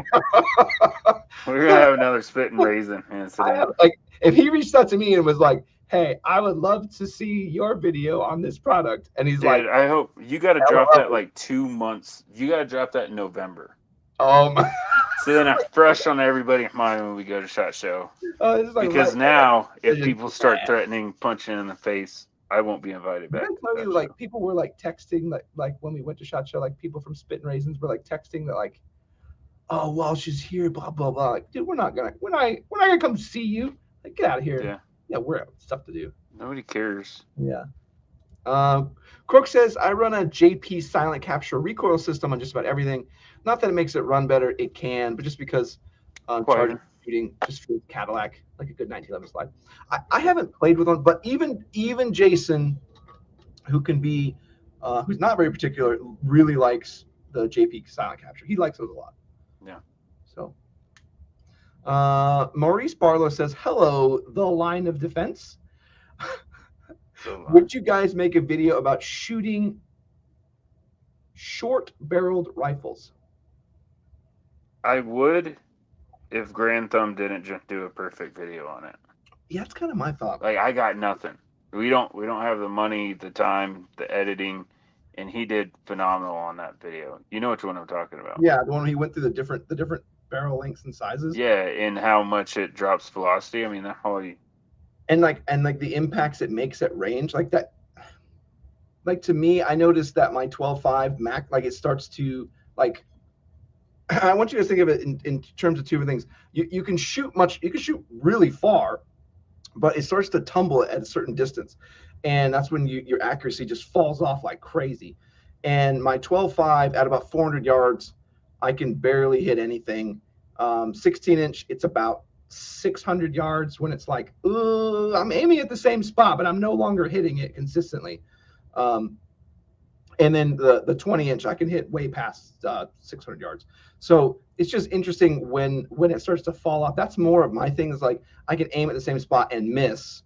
We're gonna have another spit and raisin incident. Like if he reached out to me and was like, "Hey, I would love to see your video on this product," and he's like, I hope you got to drop that like 2 months. You got to drop that in November. So then I'm fresh on everybody's mind when we go to SHOT Show. Because now, if people start threatening, punching in the face, I won't be invited back. I tell you, like people were like texting, like when we went to SHOT Show, like people from Spit and Raisins were like texting that like, "Oh, well, she's here, blah blah blah." Like, dude, we're not gonna come see you. Like, get out of here. Yeah, we're out. Stuff to do. Nobody cares. Yeah. Crook says, I run a JP silent capture recoil system on just about everything. Not that it makes it run better, it can, but just because charging shooting just for Cadillac, like a good 1911 slide. I haven't played with one, but even Jason, who can be who's not very particular, really likes the JP silent capture. He likes those a lot. Yeah. So Maurice Barlow says, hello, the line of defense. Would you guys make a video about shooting short-barreled rifles? I would, if Grand Thumb didn't just do a perfect video on it. Yeah, that's kind of my thought. Like, I got nothing. We don't have the money, the time, the editing, and he did phenomenal on that video. You know which one I'm talking about? Yeah, the one where he went through the different barrel lengths and sizes. Yeah, and how much it drops velocity. I mean, that whole. And like the impacts it makes at range, like that. Like to me, I noticed that my 12.5 Mac, like it starts to like. I want you to think of it in terms of two different things. You can shoot really far, but it starts to tumble at a certain distance, and that's when your accuracy just falls off like crazy. And my 12.5 at about 400 yards, I can barely hit anything. 16-inch, it's about 600 yards when it's like, I'm aiming at the same spot, but I'm no longer hitting it consistently. And then the 20-inch, I can hit way past 600 yards. So it's just interesting when it starts to fall off. That's more of my thing, is like I can aim at the same spot and miss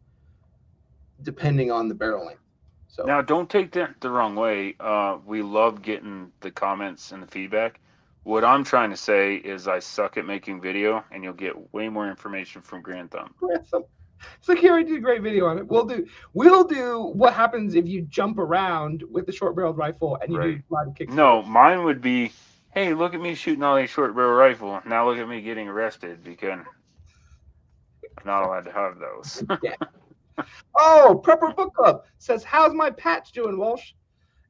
depending on the barrel length. So now, don't take that the wrong way. We love getting the comments and the feedback. What I'm trying to say is I suck at making video, and you'll get way more information from Grand Thumb. It's like, here, I did a great video on it. We'll do what happens if you jump around with the short-barreled rifle and you do slide and kick. No, mine would be, hey, look at me shooting all these short-barrel rifle. Now look at me getting arrested because I'm not allowed to have those. Yeah. Oh, Prepper Book Club says, "How's my patch doing, Walsh?"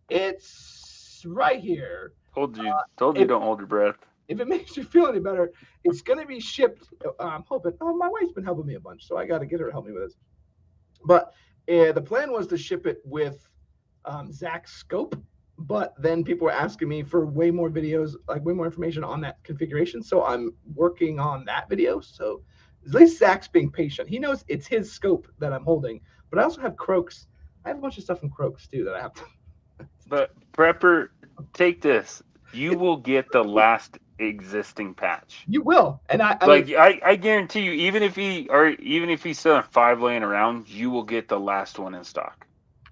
It's right here. Told you If don't hold your breath. if it makes you feel any better, it's gonna be shipped. I'm hoping. Oh, my wife's been helping me a bunch, so I got to get her to help me with this. But the plan was to ship it with Zach's scope. But then people were asking me for way more videos, like way more information on that configuration. So I'm working on that video. So at least Zach's being patient. He knows it's his scope that I'm holding. But I also have Croaks. I have a bunch of stuff from Croaks too that I have to. But Prepper, take this. You will get the last existing patch. You will, and I guarantee you, even if he's selling 5 laying around, you will get the last one in stock.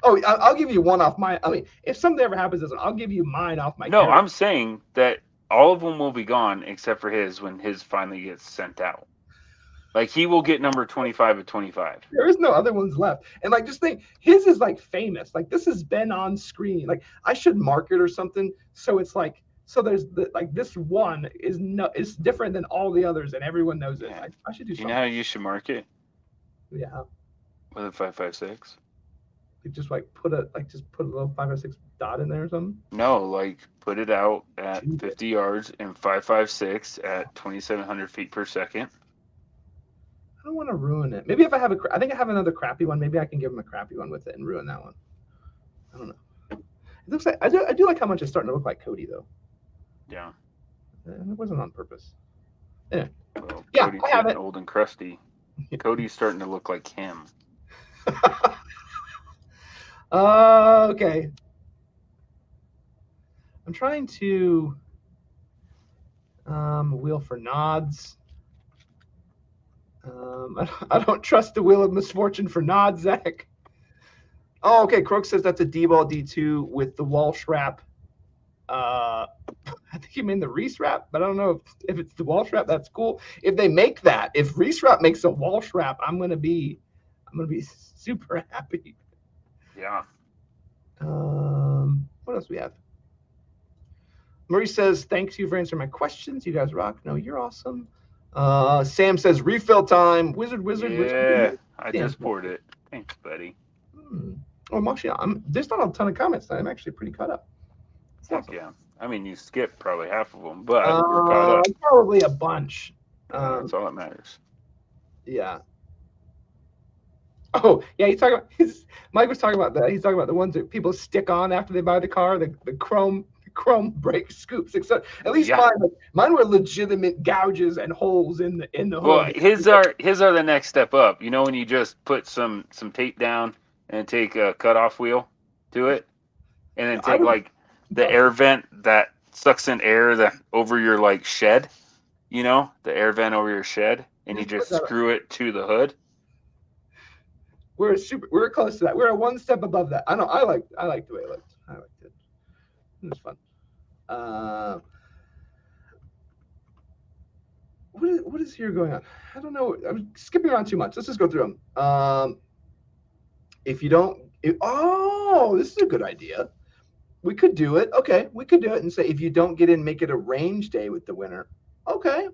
Oh, I'll give you one off my. I mean, if something ever happens, I'll give you mine off my. No, character. I'm saying that all of them will be gone except for his when his finally gets sent out. Like he will get number 25 of 25. There is no other ones left, and like just think, his is like famous. Like this has been on screen. Like I should mark it or something, so it's like there's like this one is different than all the others, and everyone knows it. Yeah. I should do. You know how you should mark it? Yeah. With a 556. Just put a little 556 dot in there or something. No, like put it out at 50 yards and 556 at 2,700 feet per second. I don't want to ruin it. Maybe if I think I have another crappy one. Maybe I can give him a crappy one with it and ruin that one. I don't know. It looks like I do like how much it's starting to look like Cody though. Yeah. And it wasn't on purpose. Yeah. Well, yeah, Cody's I have getting it. old and crusty. Cody's starting to look like him. Okay. I'm trying to wheel for nods. I don't trust the wheel of misfortune for nods, Zach. Oh, okay. Crook says that's a D-ball D2 with the Walsh wrap. I think you mean the Reese wrap, but I don't know if it's the Walsh wrap. That's cool. If they make that, if Reese wrap makes a Walsh wrap, I'm gonna be super happy. Yeah. What else we have? Marie says, "Thanks you for answering my questions. You guys rock." No, you're awesome. Sam says, "Refill time, wizard." Yeah, I just poured it. Thanks, buddy. Oh, actually, there's not a ton of comments. I'm actually pretty caught up. Heck yeah. I mean, you skipped probably half of them, but you're caught up. Probably a bunch. That's all that matters. Yeah. Oh, yeah. He's talking about. Mike was talking about that. He's talking about the ones that people stick on after they buy the car, the chrome brake scoops, etc. At least mine were legitimate gouges and holes in the hood. Well, his are the next step up. You know, when you just put some tape down and take a cutoff wheel to it, and then take like the air vent that sucks in air over your like shed. You know, the air vent over your shed, and you just screw it to the hood. We're close to that. We're one step above that. I know. I like the way it looked. I liked it. It was fun. What is here going on? I don't know. I'm skipping around too much. Let's just go through them. If you don't, this is a good idea. We could do it. Okay, we could do it and say if you don't get in, make it a range day with the winner. Okay,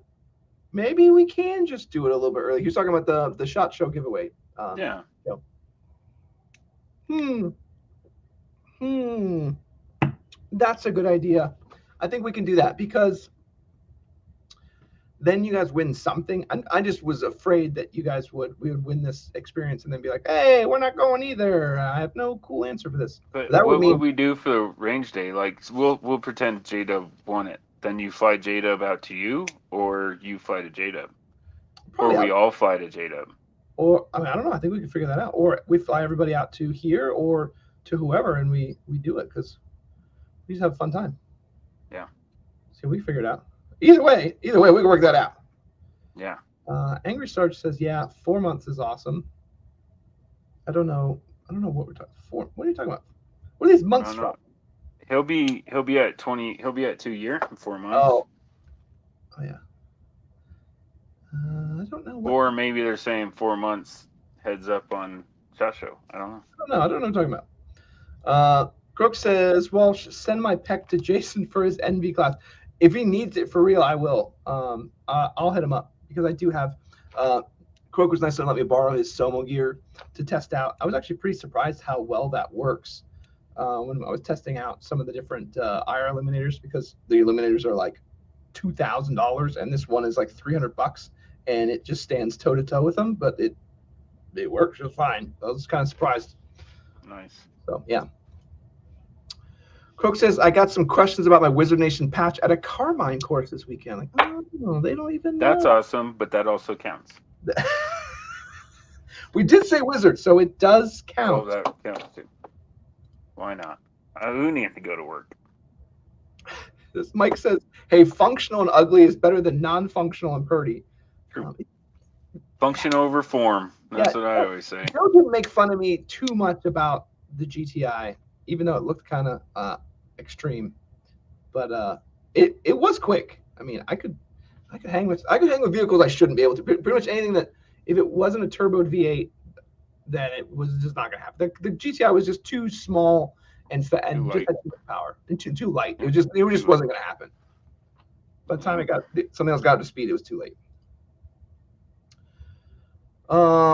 maybe we can just do it a little bit early. You're talking about the SHOT Show giveaway. Yeah. That's a good idea. I think we can do that because then you guys win something. I just was afraid that we would win this experience and then be like, hey, we're not going either. I have no cool answer for this. But what would we do for the range day? Like we'll pretend J-Dub won it. Then you fly J-Dub out to you, or you fly to J-Dub, or we all fly to J-Dub. Or I don't know. I think we can figure that out. Or we fly everybody out to here or to whoever, and we do it because we just have a fun time. Yeah. So we figure it out. Either way, we can work that out. Yeah. Angry Sarge says, "Yeah, 4 months is awesome." I don't know what we're talking. What are you talking about? What are these months from? He'll be at 20. He'll be at 2 years in 4 months. Oh yeah. I don't know. Or maybe they're saying 4 months heads up on SHOT Show. I don't know. I don't know what I'm talking about. Crook says, "Walsh, send my peck to Jason for his NV class. If he needs it for real, I will. I'll hit him up because I do have Croak was nice to let me borrow his Somo gear to test out. I was actually pretty surprised how well that works when I was testing out some of the different IR eliminators, because the eliminators are like $2,000 and this one is like $300, and it just stands toe to toe with them, but it works just fine. I was kind of surprised. Nice. So yeah. Croak says, I got some questions about my Wizard Nation patch at a Carmine course this weekend. Like, oh, they don't even know. That's awesome, but that also counts. We did say Wizard, so it does count. Oh, that counts too. Why not? Who needs to go to work? This Mike says, hey, functional and ugly is better than non-functional and purdy. True. Function over form. That's what I always say. Joe didn't make fun of me too much about the GTI, even though it looked kind of extreme. But it was quick. I mean, I could hang with vehicles I shouldn't be able to. Pretty much anything that, if it wasn't a turboed V8, then it was just not gonna happen. The GTI was just too small and just had too much power and too light. It just wasn't gonna happen. By the time something else got up to speed, it was too late.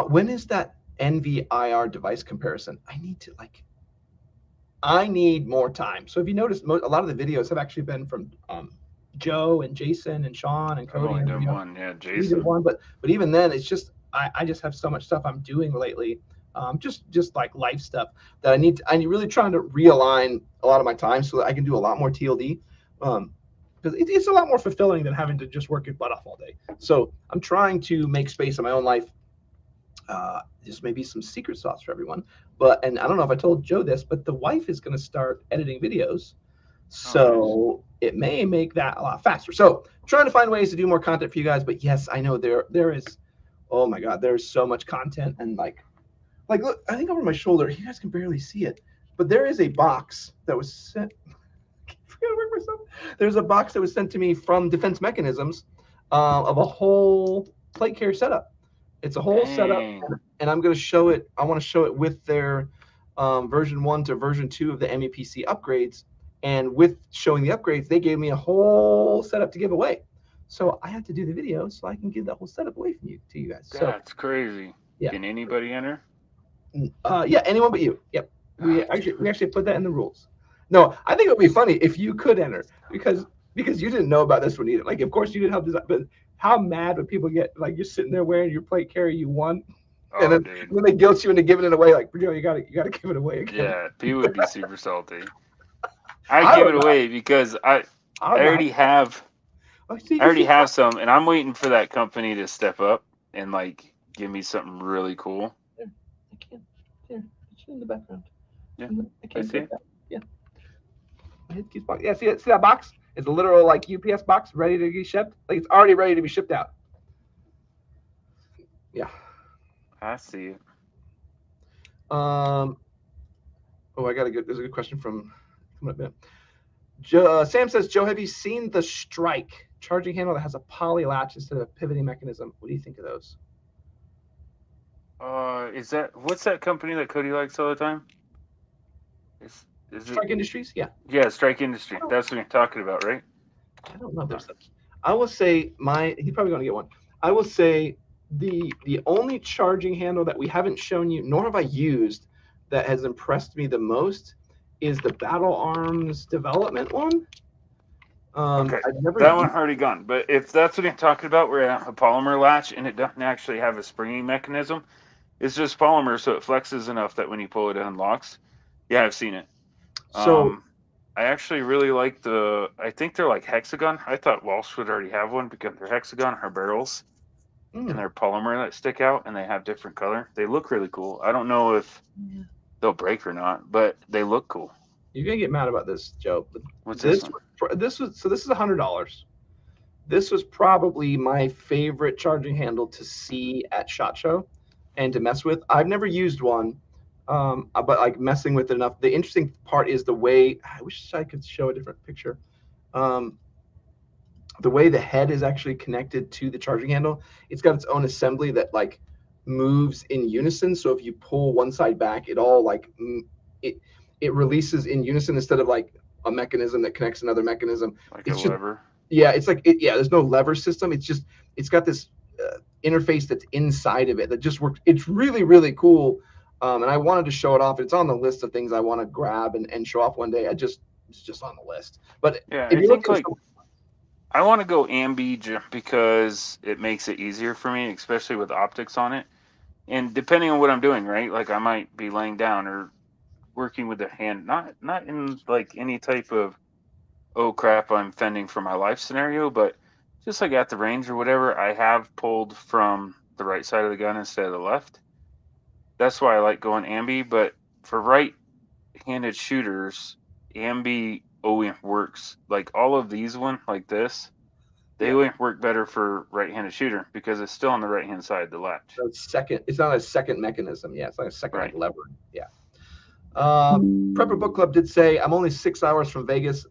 When is that NVIR device comparison? I need more time. So if you notice, a lot of the videos have actually been from Joe and Jason and Sean and Cody. I've only done one, yeah, Jason. Did one, but even then, it's just I just have so much stuff I'm doing lately, just like life stuff that I'm really trying to realign a lot of my time so that I can do a lot more TLD. Because it's a lot more fulfilling than having to just work your butt off all day. So I'm trying to make space in my own life. Just maybe some secret sauce for everyone. And I don't know if I told Joe this, but the wife is going to start editing videos. So it may make that a lot faster. So trying to find ways to do more content for you guys. But yes, I know there is, oh my God, there's so much content. And like look, I think over my shoulder, you guys can barely see it, but there is a box that was sent. There's a box that was sent to me from Defense Mechanisms of a whole plate carrier setup. It's a whole setup, and I'm going to show it. I want to show it with their version 1 to version 2 of the MEPC upgrades. And with showing the upgrades, they gave me a whole setup to give away. So I have to do the video so I can give that whole setup away to you guys. That's crazy. Yeah. Can anybody enter? Yeah, anyone but you. Yep. We actually put that in the rules. No, I think it would be funny if you could enter because you didn't know about this one either. Like, of course you didn't help design, but how mad would people get? Like, you're sitting there wearing your plate carrier you won, and then they guilt you into giving it away. Like, you gotta give it away again. Yeah, people would be super salty. I give it away because I already have. I already have some, and I'm waiting for that company to step up and like give me something really cool. There, I can. There, it's in the background. Yeah, I can't see it. Yeah. Yeah, see that box? It's a literal like UPS box ready to be shipped. Like it's already ready to be shipped out. Yeah. I see it. I got there's a good question from Sam says, Joe, have you seen the Strike charging handle that has a poly latch instead of a pivoting mechanism? What do you think of those? What's that company that Cody likes all the time? Is Strike Industries? Yeah. Yeah, Strike Industry. That's what you're talking about, right? I don't know. I will say he's probably going to get one. I will say the only charging handle that we haven't shown you, nor have I used, that has impressed me the most is the Battle Arms development one. Okay, that one already gone. But if that's what you're talking about, we're at a polymer latch and it doesn't actually have a springing mechanism. It's just polymer, so it flexes enough that when you pull it, it unlocks. Yeah, I've seen it. So I actually really like I think they're like hexagon. I thought Walsh would already have one because they're hexagon, her barrels, and they're polymer that stick out, and they have different color. They look really cool. I don't know if they'll break or not, but they look cool. You're gonna get mad about this, Joe. But what's this? This is $100. This was probably my favorite charging handle to see at SHOT Show and to mess with. I've never used one, but like messing with it enough. The interesting part is the way. I wish I could show a different picture. The way the head is actually connected to the charging handle. It's got its own assembly that like moves in unison. So if you pull one side back, it all like it releases in unison instead of like a mechanism that connects another mechanism. Like a lever. Yeah, it's like there's no lever system. It's got this interface that's inside of it that just works. It's really, really cool. And I wanted to show it off. It's on the list of things I want to grab and show off one day. It's just on the list. But Yeah, if I you're think looking, I want to go ambi because it makes it easier for me, especially with optics on it. And depending on what I'm doing, right? Like I might be laying down or working with the hand, not in like any type of oh crap, I'm fending for my life scenario, but just like at the range or whatever, I have pulled from the right side of the gun instead of the left. That's why I like going ambi. But for right-handed shooters, ambi always works. Like all of these one like this, they wouldn't work better for right-handed shooter because it's still on the right-hand side of the latch. it's not a second mechenism. Yeah, it's not a second like Right. lever. Yeah. Prepper Book Club did say I'm only 6 hours from Vegas.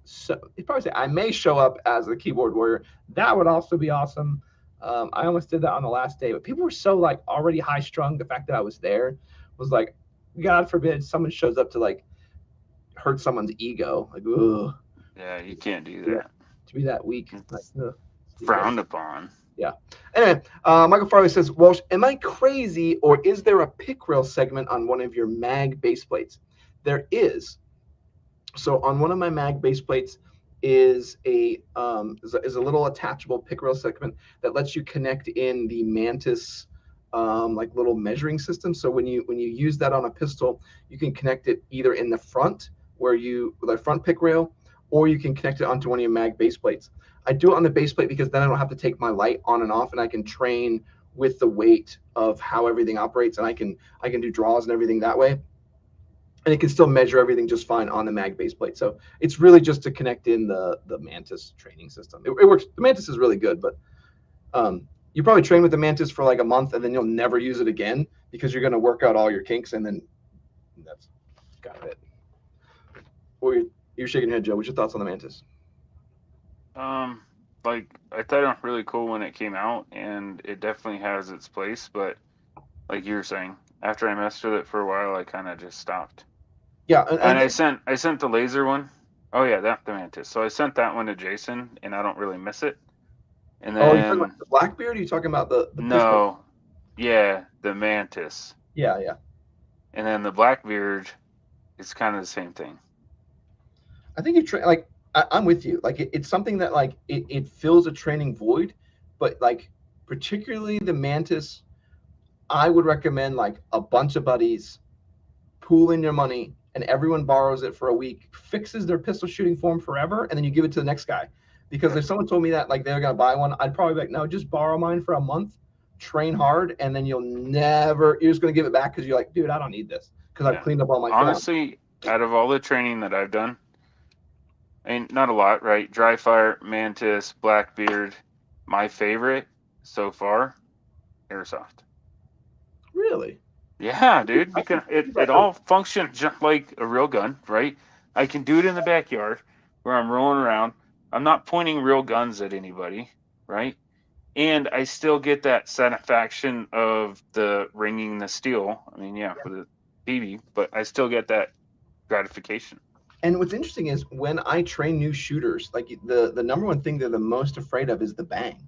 So you probably say I may show up as a keyboard warrior. That would also be awesome. I almost did that on the last day, but people were so like already high strung. The fact that I was there was like, God forbid someone shows up to like hurt someone's ego. Like, ugh. Yeah, you can't do that. To be that weak. Like, frowned upon. Yeah. Anyway, Michael Farley says, Walsh, am I crazy or is there a pick rail segment on one of your mag base plates? There is. So on one of my mag base plates is a little attachable pick rail segment that lets you connect in the Mantis like little measuring system. So when you use that on a pistol, you can connect it either in the front with a front pick rail, or you can connect it onto one of your mag base plates. I do it on the base plate because then I don't have to take my light on and off, and I can train with the weight of how everything operates, and I can do draws and everything that way. And it can still measure everything just fine on the mag base plate. So it's really just to connect in the Mantis training system. It works. The Mantis is really good, but you probably train with the Mantis for like a month and then you'll never use it again because you're going to work out all your kinks, and then that's kind of it. You're shaking your head, Joe. What's your thoughts on the Mantis? Like I thought it was really cool when it came out, and it definitely has its place. But like you were saying, after I messed with it for a while, I kind of just stopped. Yeah, and I sent the laser one. Oh yeah, that the Mantis. So I sent that one to Jason, and I don't really miss it. And then you talking about the Blackbeard? Or are you talking about the no, yeah, the Mantis. Yeah. And then the Blackbeard, it's kind of the same thing. I think I'm with you. Like it's something that like it fills a training void, but like particularly the Mantis, I would recommend like a bunch of buddies pool in your money and everyone borrows it for a week, fixes their pistol shooting form forever, and then you give it to the next guy. Because if someone told me that like they're gonna buy one, I'd probably be like, no, just borrow mine for a month, train hard, and then you're just gonna give it back because you're like, dude, I don't need this because I've cleaned up all my honestly form. Out of all the training that I've done, and not a lot, right? Dry Fire, Mantis, Blackbeard, my favorite so far, Airsoft. Really? Yeah, dude. Because it all functions just like a real gun, right? I can do it in the backyard where I'm rolling around. I'm not pointing real guns at anybody, right? And I still get that satisfaction of the ringing the steel. I mean, yeah, with a BB, but I still get that gratification. And what's interesting is when I train new shooters, like the number one thing they're the most afraid of is the bang.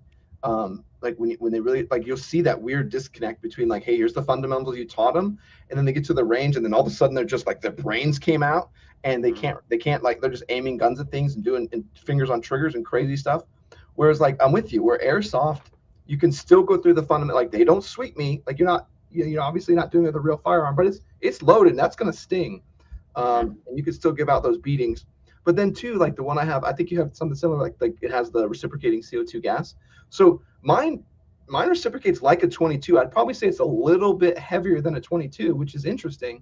Like when they really like, you'll see that weird disconnect between like, hey, here's the fundamentals you taught them, and then they get to the range, and then all of a sudden they're just like their brains came out, and they can't like they're just aiming guns at things and doing fingers on triggers and crazy stuff. Whereas like I'm with you, where Airsoft, you can still go through the fundamental, like they don't sweep me, like you're obviously not doing it with a real firearm, but it's loaded and that's gonna sting. And you can still give out those beatings. But then too, like the one I have, I think you have something similar, like it has the reciprocating CO2 gas. So mine reciprocates like a 22. I'd probably say it's a little bit heavier than a 22, which is interesting,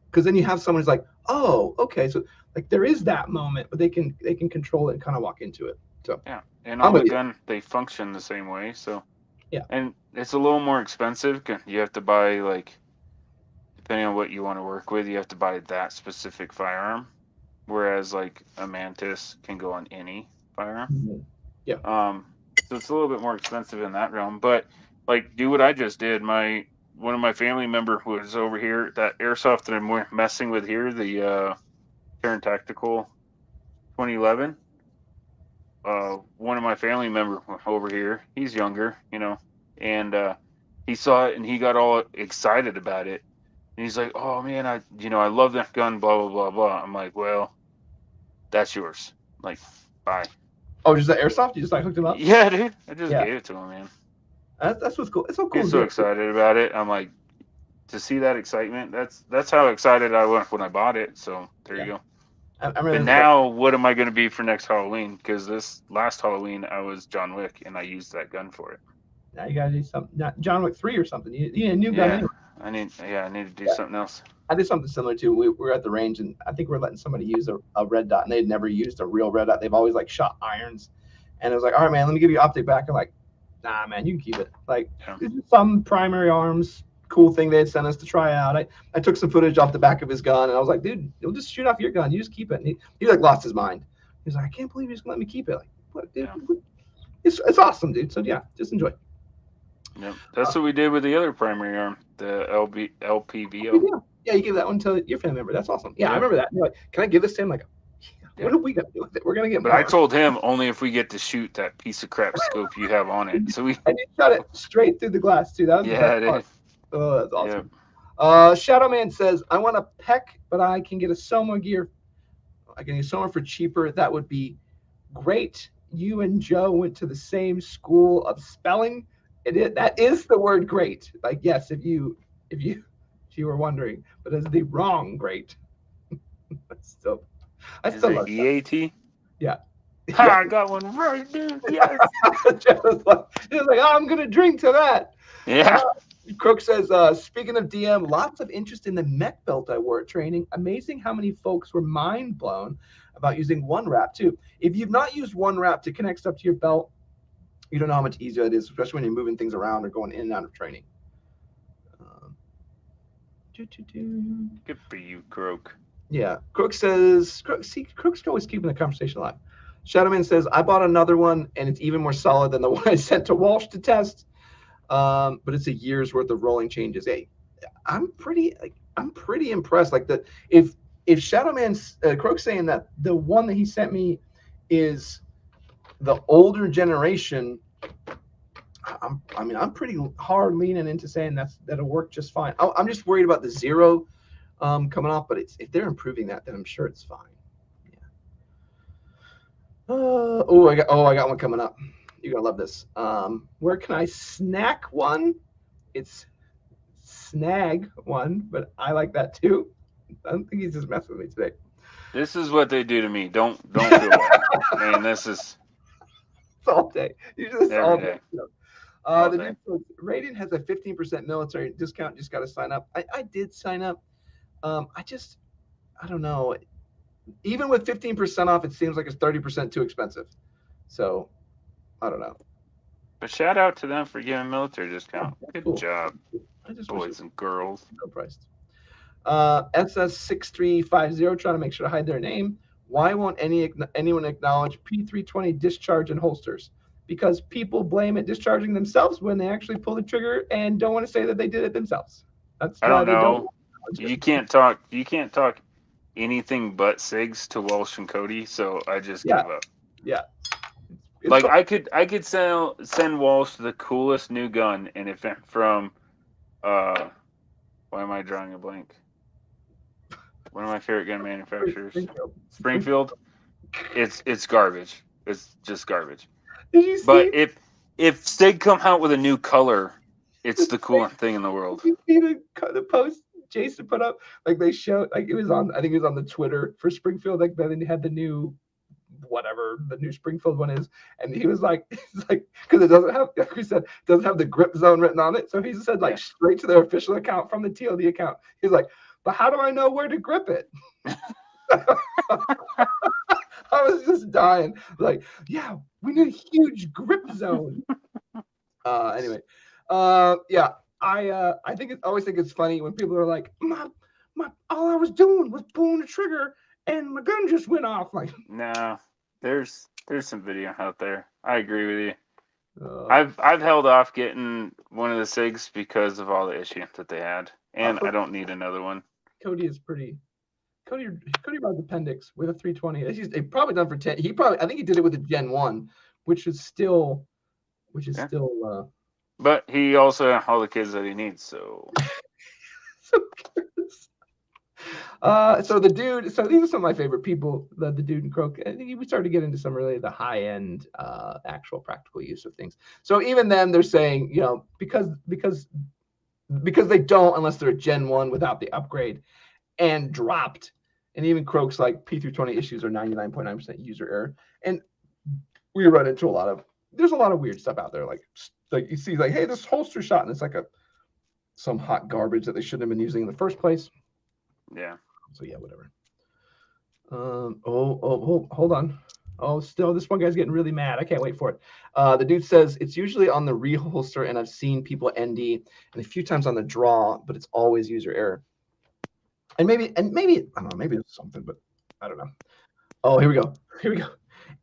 because then you have someone who's like, oh, okay, so like there is that moment, but they can control it and kind of walk into it. So yeah, and all the gun, they function the same way. So yeah, and it's a little more expensive. You have to buy, like, depending on what you want to work with, you have to buy that specific firearm. Whereas like a Mantis can go on any firearm. Mm-hmm. Yeah. So it's a little bit more expensive in that realm. But like, do what I just did. One of my family member who was over here, that Airsoft that I'm messing with here, the Terran Tactical 2011. one of my family members over here. He's younger, and he saw it and he got all excited about it. And he's like, "Oh man, I love that gun." Blah blah blah blah. I'm like, "Well, that's yours." I'm like, bye. Oh, just the airsoft? You just like hooked him up? Yeah, dude. I just Yeah. gave it to him, man. That's what's cool. It's so cool. He's so excited about it. I'm like, to see that excitement. That's how excited I was when I bought it. So there you go. I remember But now, what am I going to be for next Halloween? Because this last Halloween, I was John Wick, and I used that gun for it. Now you gotta do something. John Wick 3 or something. You need a new gun anyway. I need to do something else. I did something similar too. We were at the range, and I think we are letting somebody use a red dot, and they'd never used a real red dot. They've always like shot irons, and it was like, all right, man, let me give you optic back. I'm like, nah, man, you can keep it. Like, some primary arms cool thing they had sent us to try out. I took some footage off the back of his gun, and I was like, dude, you'll just shoot off your gun. You just keep it. And he like lost his mind. He was like, I can't believe you just let me keep it. Like, what, dude? Yeah. It's awesome, dude. So yeah, just enjoy. Yep, that's what we did with the other primary arm, the LPVO. Yeah, you give that one to your family member. That's awesome. Yeah, I remember that. You're like, can I give this to him? Like, what are we gonna do with it? We're gonna get. But more. I told him only if we get to shoot that piece of crap scope you have on it. So and you shot it straight through the glass too. That was the best part. Oh, that's awesome. Shadow Man says, I want a peck, but I can get a Soma gear. I can get Soma for cheaper. That would be great. You and Joe went to the same school of spelling. That is the word great. Like, yes, if you were wondering, but it's the wrong great. I still love EAT. Yeah. Ha, I got one right, dude. Yes. Just like, oh, I'm gonna drink to that. Yeah. Crook says, speaking of DM, lots of interest in the mech belt I wore at training. Amazing how many folks were mind blown about using one wrap too. If you've not used one wrap to connect stuff to your belt, you don't know how much easier it is, especially when you're moving things around or going in and out of training. Good for you, Croak. Yeah. Crook says, Crook's always keeping the conversation alive. Shadowman says, I bought another one, and it's even more solid than the one I sent to Walsh to test. But it's a year's worth of rolling changes. Hey, I'm pretty impressed. Like, if Shadowman's Croak's saying that the one that he sent me is the older generation, I'm pretty hard leaning into saying that'll work just fine. I'm just worried about the zero coming off, but if they're improving that, then I'm sure it's fine. Yeah. I got one coming up. You're gonna love this. Where can I snack one? It's snag one, but I like that too. I don't think he's just messing with me today. This is what they do to me. Don't feel bad. Man, this is all day. You do this all day. The Radiant has a 15% military discount. Just got to sign up. I did sign up. I don't know. Even with 15% off, it seems like it's 30% too expensive. So I don't know. But shout out to them for giving military discount. Good job, boys and girls. No price. SS6350 trying to make sure to hide their name. Why won't anyone acknowledge P320 discharge and holsters? Because people blame it discharging themselves when they actually pull the trigger and don't want to say that they did it themselves. That's I don't know. You can't talk anything but SIGs to Walsh and Cody, so I just give up. Yeah. Like, I could send Walsh the coolest new gun, and if from why am I drawing a blank? One of my favorite gun manufacturers, Springfield. It's garbage. It's just garbage. Did you see? But if SIG come out with a new color, it's the coolest thing in the world. Did you see the post Jason put up? Like, they showed, like, it was on, I think it was on the Twitter for Springfield. Like, then they had the new, whatever the new Springfield one is, and he was like, because it doesn't have, like we said, doesn't have the grip zone written on it. So he said, like, straight to their official account from the TLD account. He's like, but how do I know where to grip it? I was just dying. Like, yeah, we need a huge grip zone. Anyway, yeah, I always think it's funny when people are like, my all I was doing was pulling the trigger and my gun just went off. Like, no, there's some video out there. I agree with you. I've held off getting one of the SIGs because of all the issues that they had, and I don't need another one. Cody is pretty Cody Rod's appendix with a 320. He's probably done for 10. I think he did it with a Gen 1, which is still. But he also has all the kids that he needs, so. So the dude. So these are some of my favorite people. The dude and Croak. I think we started to get into some really the high end, actual practical use of things. So even them, they're saying, because they don't unless they're a Gen 1 without the upgrade and dropped. And even Croak's like P320 issues are 99.9% user error. And we run into there's a lot of weird stuff out there. Like you see, like, hey, this holster shot, and it's like some hot garbage that they shouldn't have been using in the first place. Yeah. So yeah, whatever. Hold on. Oh, still, this one guy's getting really mad. I can't wait for it. The dude says it's usually on the reholster, and I've seen people ND and a few times on the draw, but it's always user error. And maybe I don't know, maybe it's something, but I don't know. Oh, here we go.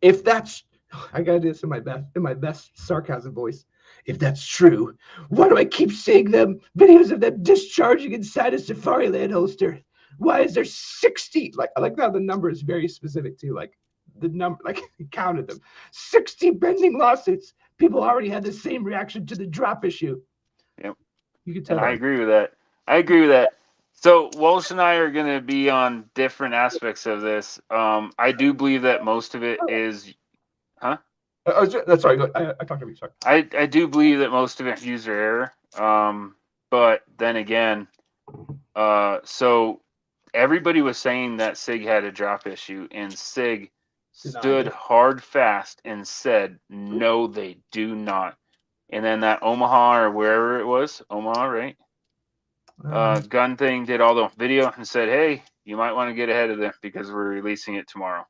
If that's, I gotta do this in my best sarcasm voice. If that's true, why do I keep seeing videos of them discharging inside a Safariland holster? Why is there 60? Like, I like how the number is very specific too. Like the number, like he counted them. 60 pending lawsuits. People already had the same reaction to the drop issue. Yep. You can tell. And I agree with that. So Walsh and I are going to be on different aspects of this. I do believe that most of it is, huh? That's sorry. I talked to you. Sorry. I do believe that most of it is user error. But then again, so everybody was saying that SIG had a drop issue, and SIG stood hard fast and said, no, they do not. And then that Omaha or wherever it was, Omaha, right? Gun thing did all the video and said, hey, you might want to get ahead of them because we're releasing it tomorrow.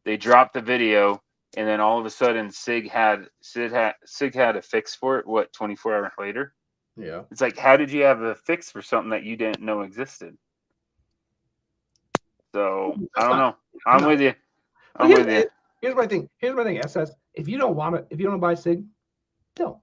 They dropped the video, and then all of a sudden SIG had a fix for it, 24 hours later? Yeah. It's like, how did you have a fix for something that you didn't know existed? So I don't know. I'm with you. Here's my thing, SS. If you don't want to buy SIG, don't.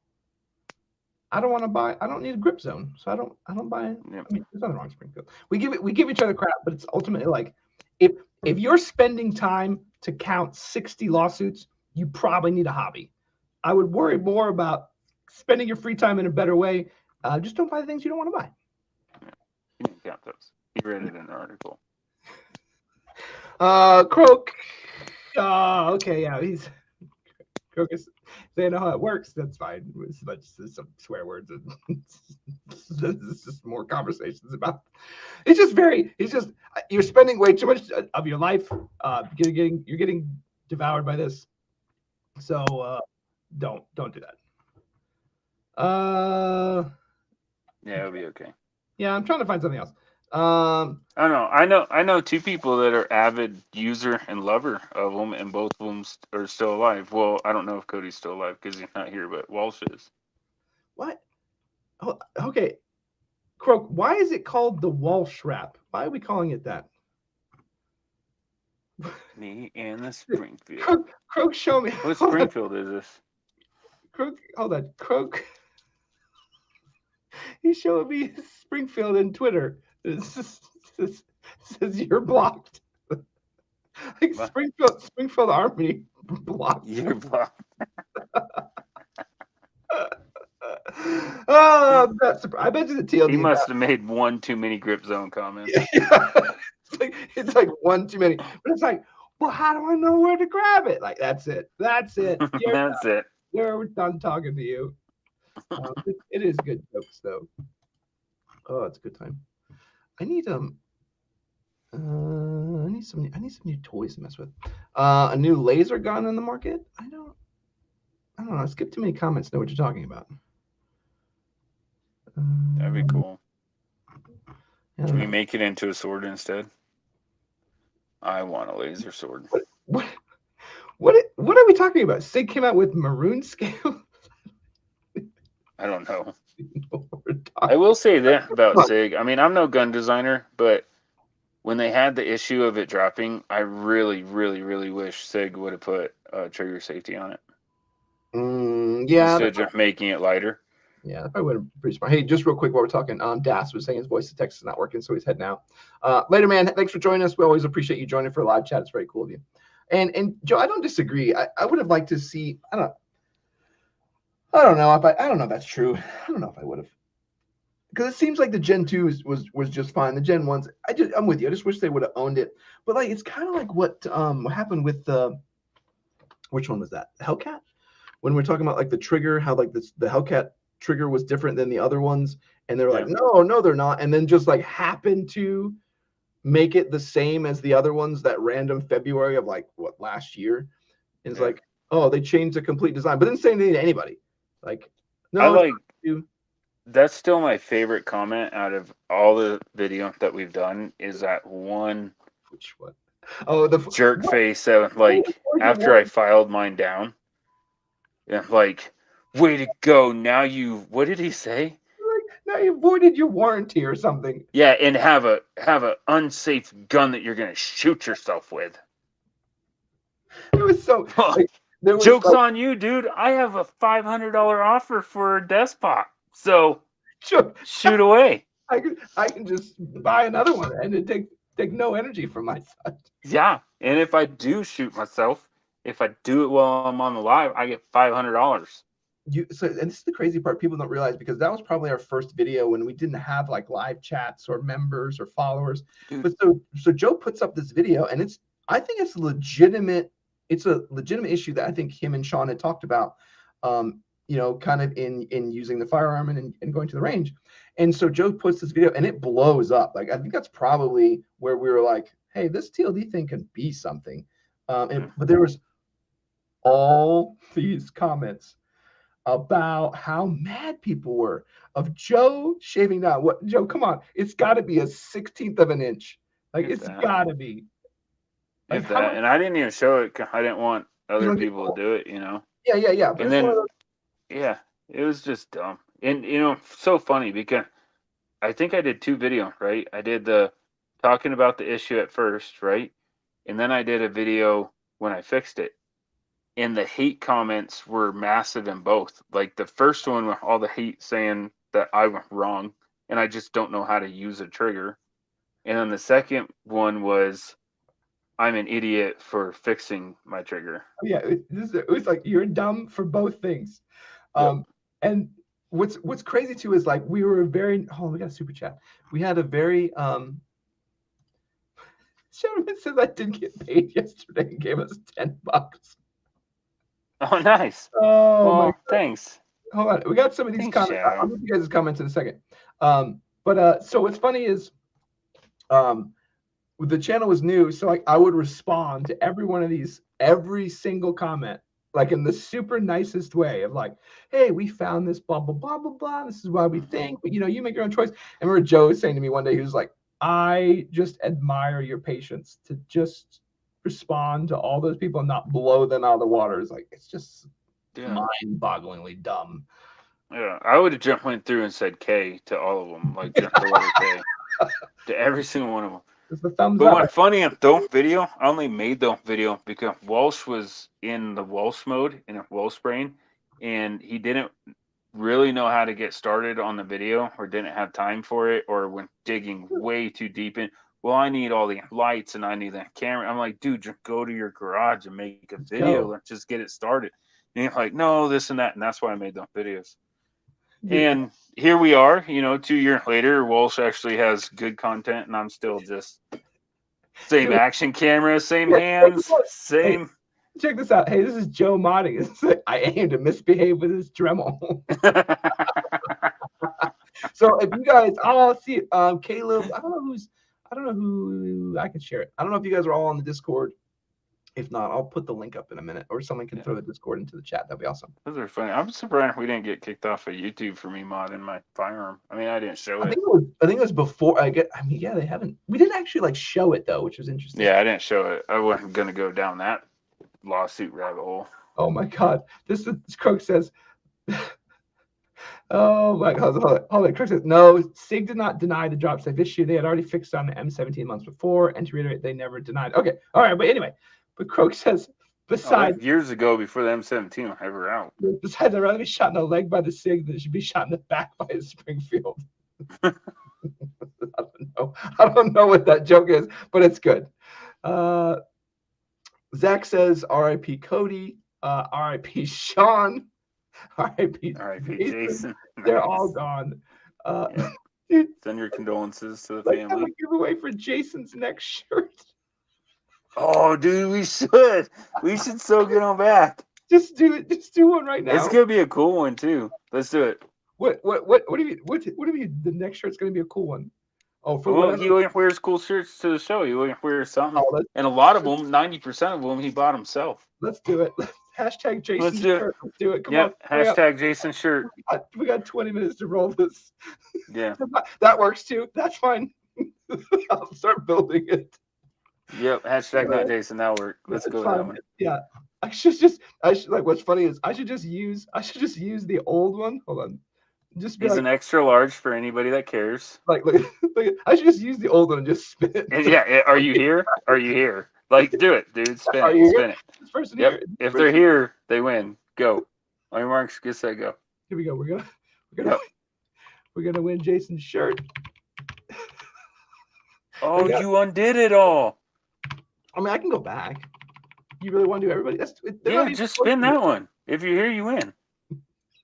I don't need a grip zone, so I don't buy it. Yep. I mean, there's nothing wrong with Springfield. We give each other crap, but it's ultimately like, if you're spending time to count 60 lawsuits, you probably need a hobby. I would worry more about spending your free time in a better way. Just don't buy the things you don't want to buy. Yeah. You didn't count those. You read it in an article. Croak. Okay, yeah, Croak is, they know how it works. That's fine. It's some swear words and it's just more conversations about. It's just you're spending way too much of your life. You're getting devoured by this. So don't do that. Yeah, it'll be okay. Yeah, I'm trying to find something else. I don't know. I know two people that are avid user and lover of them, and both of them are still alive. Well, I don't know if Cody's still alive because he's not here, but Walsh is. What? Oh, okay. Croak, why is it called the Walsh wrap? Why are we calling it that? Me and the Springfield. Croak, show me. What Springfield is this? Croak, hold on. Croak. He's showing me Springfield in Twitter. It says you're blocked. Like Springfield Army blocked. You're blocked. Oh, I bet you the TLD. He must have made one too many grip zone comments. Yeah. It's like one too many. But it's like, well, how do I know where to grab it? Like, that's it. That's it. That's it. We're done talking to you. It is good jokes though. Oh, it's a good time. I need some new toys to mess with. A new laser gun in the market. I don't know. I skipped too many comments to know what you're talking about. That'd be cool. Can we make it into a sword instead? I want a laser sword. What are we talking about? SIG came out with maroon scale. I don't know. I will say that about SIG. I mean, I'm no gun designer, but when they had the issue of it dropping, I really, really, really wish SIG would have put trigger safety on it. Yeah. Instead of just making it lighter. Yeah, that probably would have been pretty smart. Hey, just real quick while we're talking, Das was saying his voice to text is not working, so he's heading out. Later, man. Thanks for joining us. We always appreciate you joining for a live chat. It's very cool of you. And Joe, I don't disagree. I would have liked to see. I don't know if that's true. I don't know if I would have, because it seems like the Gen 2 was just fine. The Gen 1s, I'm with you. I just wish they would have owned it. But like, it's kind of like what happened with the, which one was that? Hellcat. When we're talking about like the trigger, how like the Hellcat trigger was different than the other ones, and they're like, no, they're not, and then just like happened to make it the same as the other ones that random February of like what last year. And it's like, oh, they changed the complete design, but didn't say anything to anybody. Like, no, that's still my favorite comment out of all the video that we've done is that one. Which one? Oh, the jerk face that like after I filed mine down. Yeah, like, way to go. Now what did he say? Now you voided your warranty or something. Yeah, and have a unsafe gun that you're gonna shoot yourself with. It was so like, joke's on you, dude. I have a $500 offer for a Despot. So shoot away. I can just buy another one and it take no energy from my side. Yeah, and if I do shoot myself, if I do it while I'm on the live, I get $500. And this is the crazy part people don't realize, because that was probably our first video when we didn't have like live chats or members or followers. Dude. But so Joe puts up this video, and I think it's legitimate. It's a legitimate issue that I think him and Sean had talked about, kind of in using the firearm and going to the range. And so Joe puts this video and it blows up. Like, I think that's probably where we were like, hey, this TLD thing can be something. But there was all these comments about how mad people were of Joe shaving down. What, Joe, come on. It's got to be a 1/16 of an inch. Like, it's got to be. Like, and I didn't even show it. I didn't want other people to do it, Yeah. And then, it was just dumb. And, so funny because I think I did 2 videos, right? I did the talking about the issue at first, right? And then I did a video when I fixed it. And the hate comments were massive in both. Like, the first one with all the hate saying that I went wrong and I just don't know how to use a trigger. And then the second one was, I'm an idiot for fixing my trigger. Yeah, it was like, you're dumb for both things. And what's crazy too is like, we were we got a super chat. We had a very Sherman says I didn't get paid yesterday and gave us $10. Oh, nice. Oh, well, thanks. Hold on, we got some of these comments. I'll get you guys' comments in a second. But so what's funny is the channel was new, so like I would respond to every one of these, every single comment, like in the super nicest way of like, hey, we found this blah blah blah blah blah. This is why we think, but you make your own choice. And I remember Joe was saying to me one day, he was like, I just admire your patience to just respond to all those people and not blow them out of the water. It's like, it's just mind-bogglingly dumb. Yeah, I would have just went through and said K to all of them, like just the letter K to every single one of them. The thumbs but up. what's funny in the video, I only made the video because Walsh was in the Walsh mode, in a Walsh brain, and he didn't really know how to get started on the video, or didn't have time for it, or went digging way too deep in. Well, I need all the lights and I need that camera. I'm like, dude, just go to your garage and make a video. Let's just get it started. And he's like, no, this and that. And that's why I made those videos. And here we are, 2 years later, Walsh actually has good content, and I'm still just same action camera, same hands, same. Hey, check this out. Hey, this is Joe modding. I aim to misbehave with his Dremel. So if you guys all see Caleb, I don't know who I can share it. I don't know if you guys are all on the Discord. If not, I'll put the link up in a minute, or someone can throw the Discord into the chat. That'd be awesome. Those are funny. I'm surprised we didn't get kicked off of YouTube for me modding my firearm. I mean, I didn't show it. I think it was before. They haven't. We didn't actually like show it though, which was interesting. Yeah, I didn't show it. I wasn't gonna go down that lawsuit rabbit hole. Oh my God! This Croak says. Oh my God! Hold on. Croak says no. SIG did not deny the drop safe issue. They had already fixed on the M17 months before, and to reiterate, they never denied. Okay, all right. But anyway. But Croak says, Besides, years ago, before the M17 was ever out. Besides, I'd rather be shot in the leg by the SIG than it should be shot in the back by a Springfield. I don't know what that joke is, but it's good. Zach says R.I.P. Cody, R.I.P. Sean, R.I.P. Jason. They're Nice. all gone. Yeah. Dude, Send your condolences to the let's have a family. giveaway for Jason's next shirt. Oh, dude, we should. We should so get on back. Just do it. Just do one right now. It's gonna be a cool one too. Let's do it. What do you mean the next shirt's gonna be a cool one? Oh, for Well, whatever. he only wears cool shirts to the show. He only wears something, and a lot of them, 90% of them, he bought himself. Let's do it. Hashtag Jason's Let's do it. shirt. Let's do it. Come Yep. on. Hashtag Jason shirt. We got 20 minutes to roll this. Yeah. That works too. That's fine. I'll start building it. Yep. Hashtag not Jason. That'll work. Let's go with that one. Yeah. What's funny is I should just use the old one. Hold on. Just He's an extra large for anybody that cares. Like, I should just use the old one and just spin it. And yeah. Are you here? Are you here? Like, do it, dude. Spin it. Spin it. Person yep. Here. If they're here, they win. Go. On your marks, get set, go. Here we go. We're gonna win Jason's shirt. Oh, you undid it all. I mean, I can go back. You really want to do everybody? Just spin that one. If you're here, you win.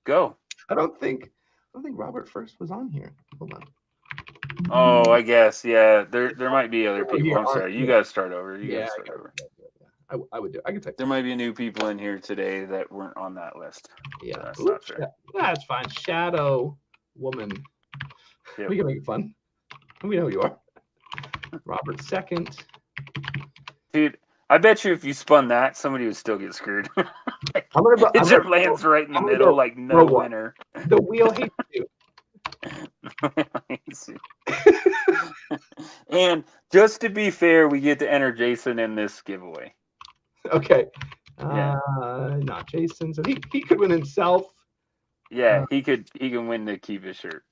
Go. I don't think Robert first was on here. Hold on. Oh, I guess. Yeah. There might be other people. I'm sorry. You gotta start over. You gotta start over. I would do. I can type. There might be new people in here today that weren't on that list. Yeah. That's not fair. That's fine. Shadow Woman. Yep. We can make it fun. We know who you are. Robert second. Dude, I bet you if you spun that, somebody would still get screwed. It just lands right in the middle, like no winner. The wheel hates you. And just to be fair, we get to enter Jason in this giveaway. Okay. Not Jason. So he could win himself. Yeah, he can win to keep his shirt.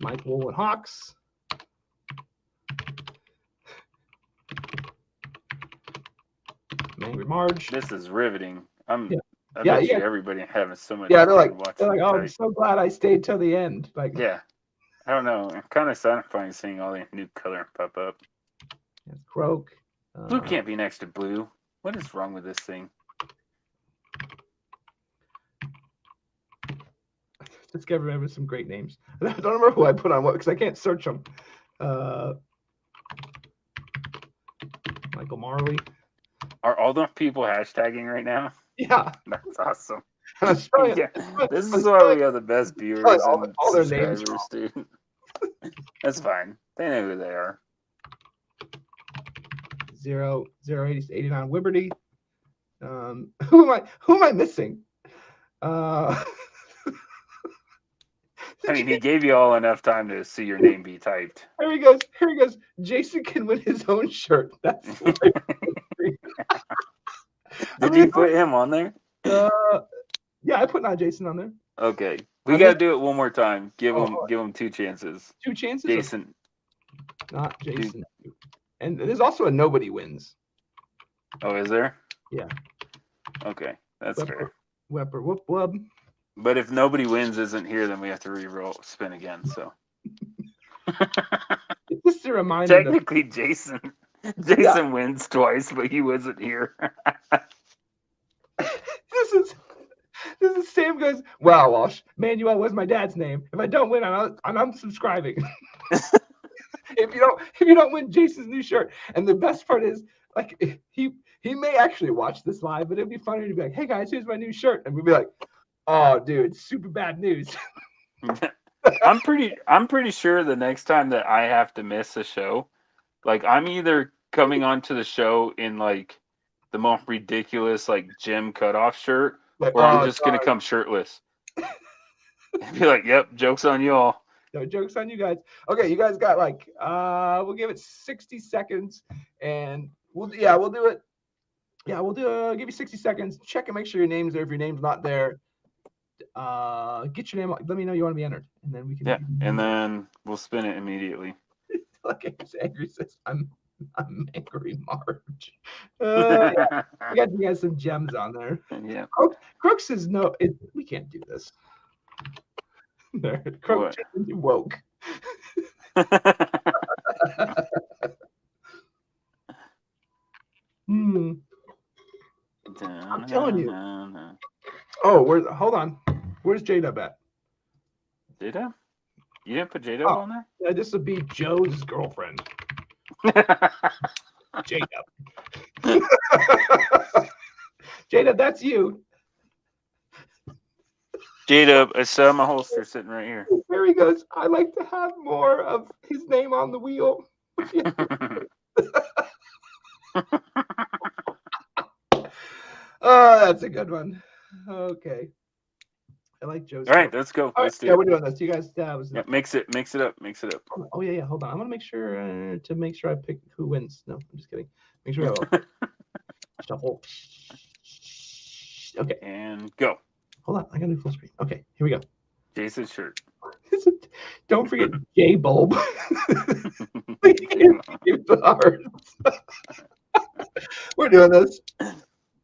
Mike Woolen Hawks. Angry Marge. This is riveting. I bet you everybody having so much. Yeah, they're like, oh, I'm so glad I stayed till the end. Like, yeah, I don't know. I'm kind of satisfying seeing all the new color pop up. That's Croak. Blue can't be next to blue. What is wrong with this thing? Let's give remember some great names. I don't remember who I put on what because I can't search them. Michael Marley. Are all the people hashtagging right now? Yeah. That's awesome. Yeah. This is why we have the best viewers and all their subscribers, names, dude. That's fine. They know who they are. 08089 Liberty. Who am I missing? I mean, he gave you all enough time to see your name be typed. Here he goes. Jason can win his own shirt. That's Did you put him on there? Yeah, I put not Jason on there. Okay, we gotta do it one more time. Give him 2 chances. 2 chances. Jason, not Jason. And there's also a nobody wins. Oh, is there? Yeah. Okay, that's fair. Wepper whoop wub. But if nobody wins isn't here, then we have to re-roll spin again. So it's just a reminder. Technically, Jason wins twice, but he wasn't here. This is Sam goes, wow, Walsh, Manuel was my dad's name. If I don't win, I'm unsubscribing. if you don't win Jason's new shirt. And the best part is, like, he may actually watch this live, but it'd be funny to be like, hey guys, here's my new shirt. And we'd be like, oh dude, super bad news. I'm pretty sure the next time that I have to miss a show, like I'm either coming onto the show in like the most ridiculous like gym cutoff shirt, or I'm just gonna come shirtless. And be like, yep, joke's on you all. No, joke's on you guys. Okay, you guys got like we'll give it 60 seconds and we'll do it. Yeah, we'll give you 60 seconds. Check and make sure your name's there. If your name's not there, get your name. Let me know you want to be entered, and then we can. Yeah, and then we'll spin it immediately. Like Angry says, I'm I'm angry, Marge. Yeah. You got some gems on there. Yeah. Crooks is we can't do this. There, Crooks woke. I'm telling you. Oh, hold on. Where's J-Dub at? J-Dub? You didn't put J-Dub on there? Yeah, this would be Joe's girlfriend. J-Dub. J-Dub, that's you. J-Dub, I saw my holster sitting right here. There he goes. I like to have more of his name on the wheel. Oh, that's a good one. Okay. I like Joe's. All right, let's go. Let's do it. We're doing this. You guys, mix it up. Oh yeah. Hold on. I want to make sure I pick who wins. No, I'm just kidding. Make sure I shuffle. Okay. And go. Hold on. I gotta do full screen. Okay. Here we go. Jason's shirt. Don't forget J Bulb. We're doing this.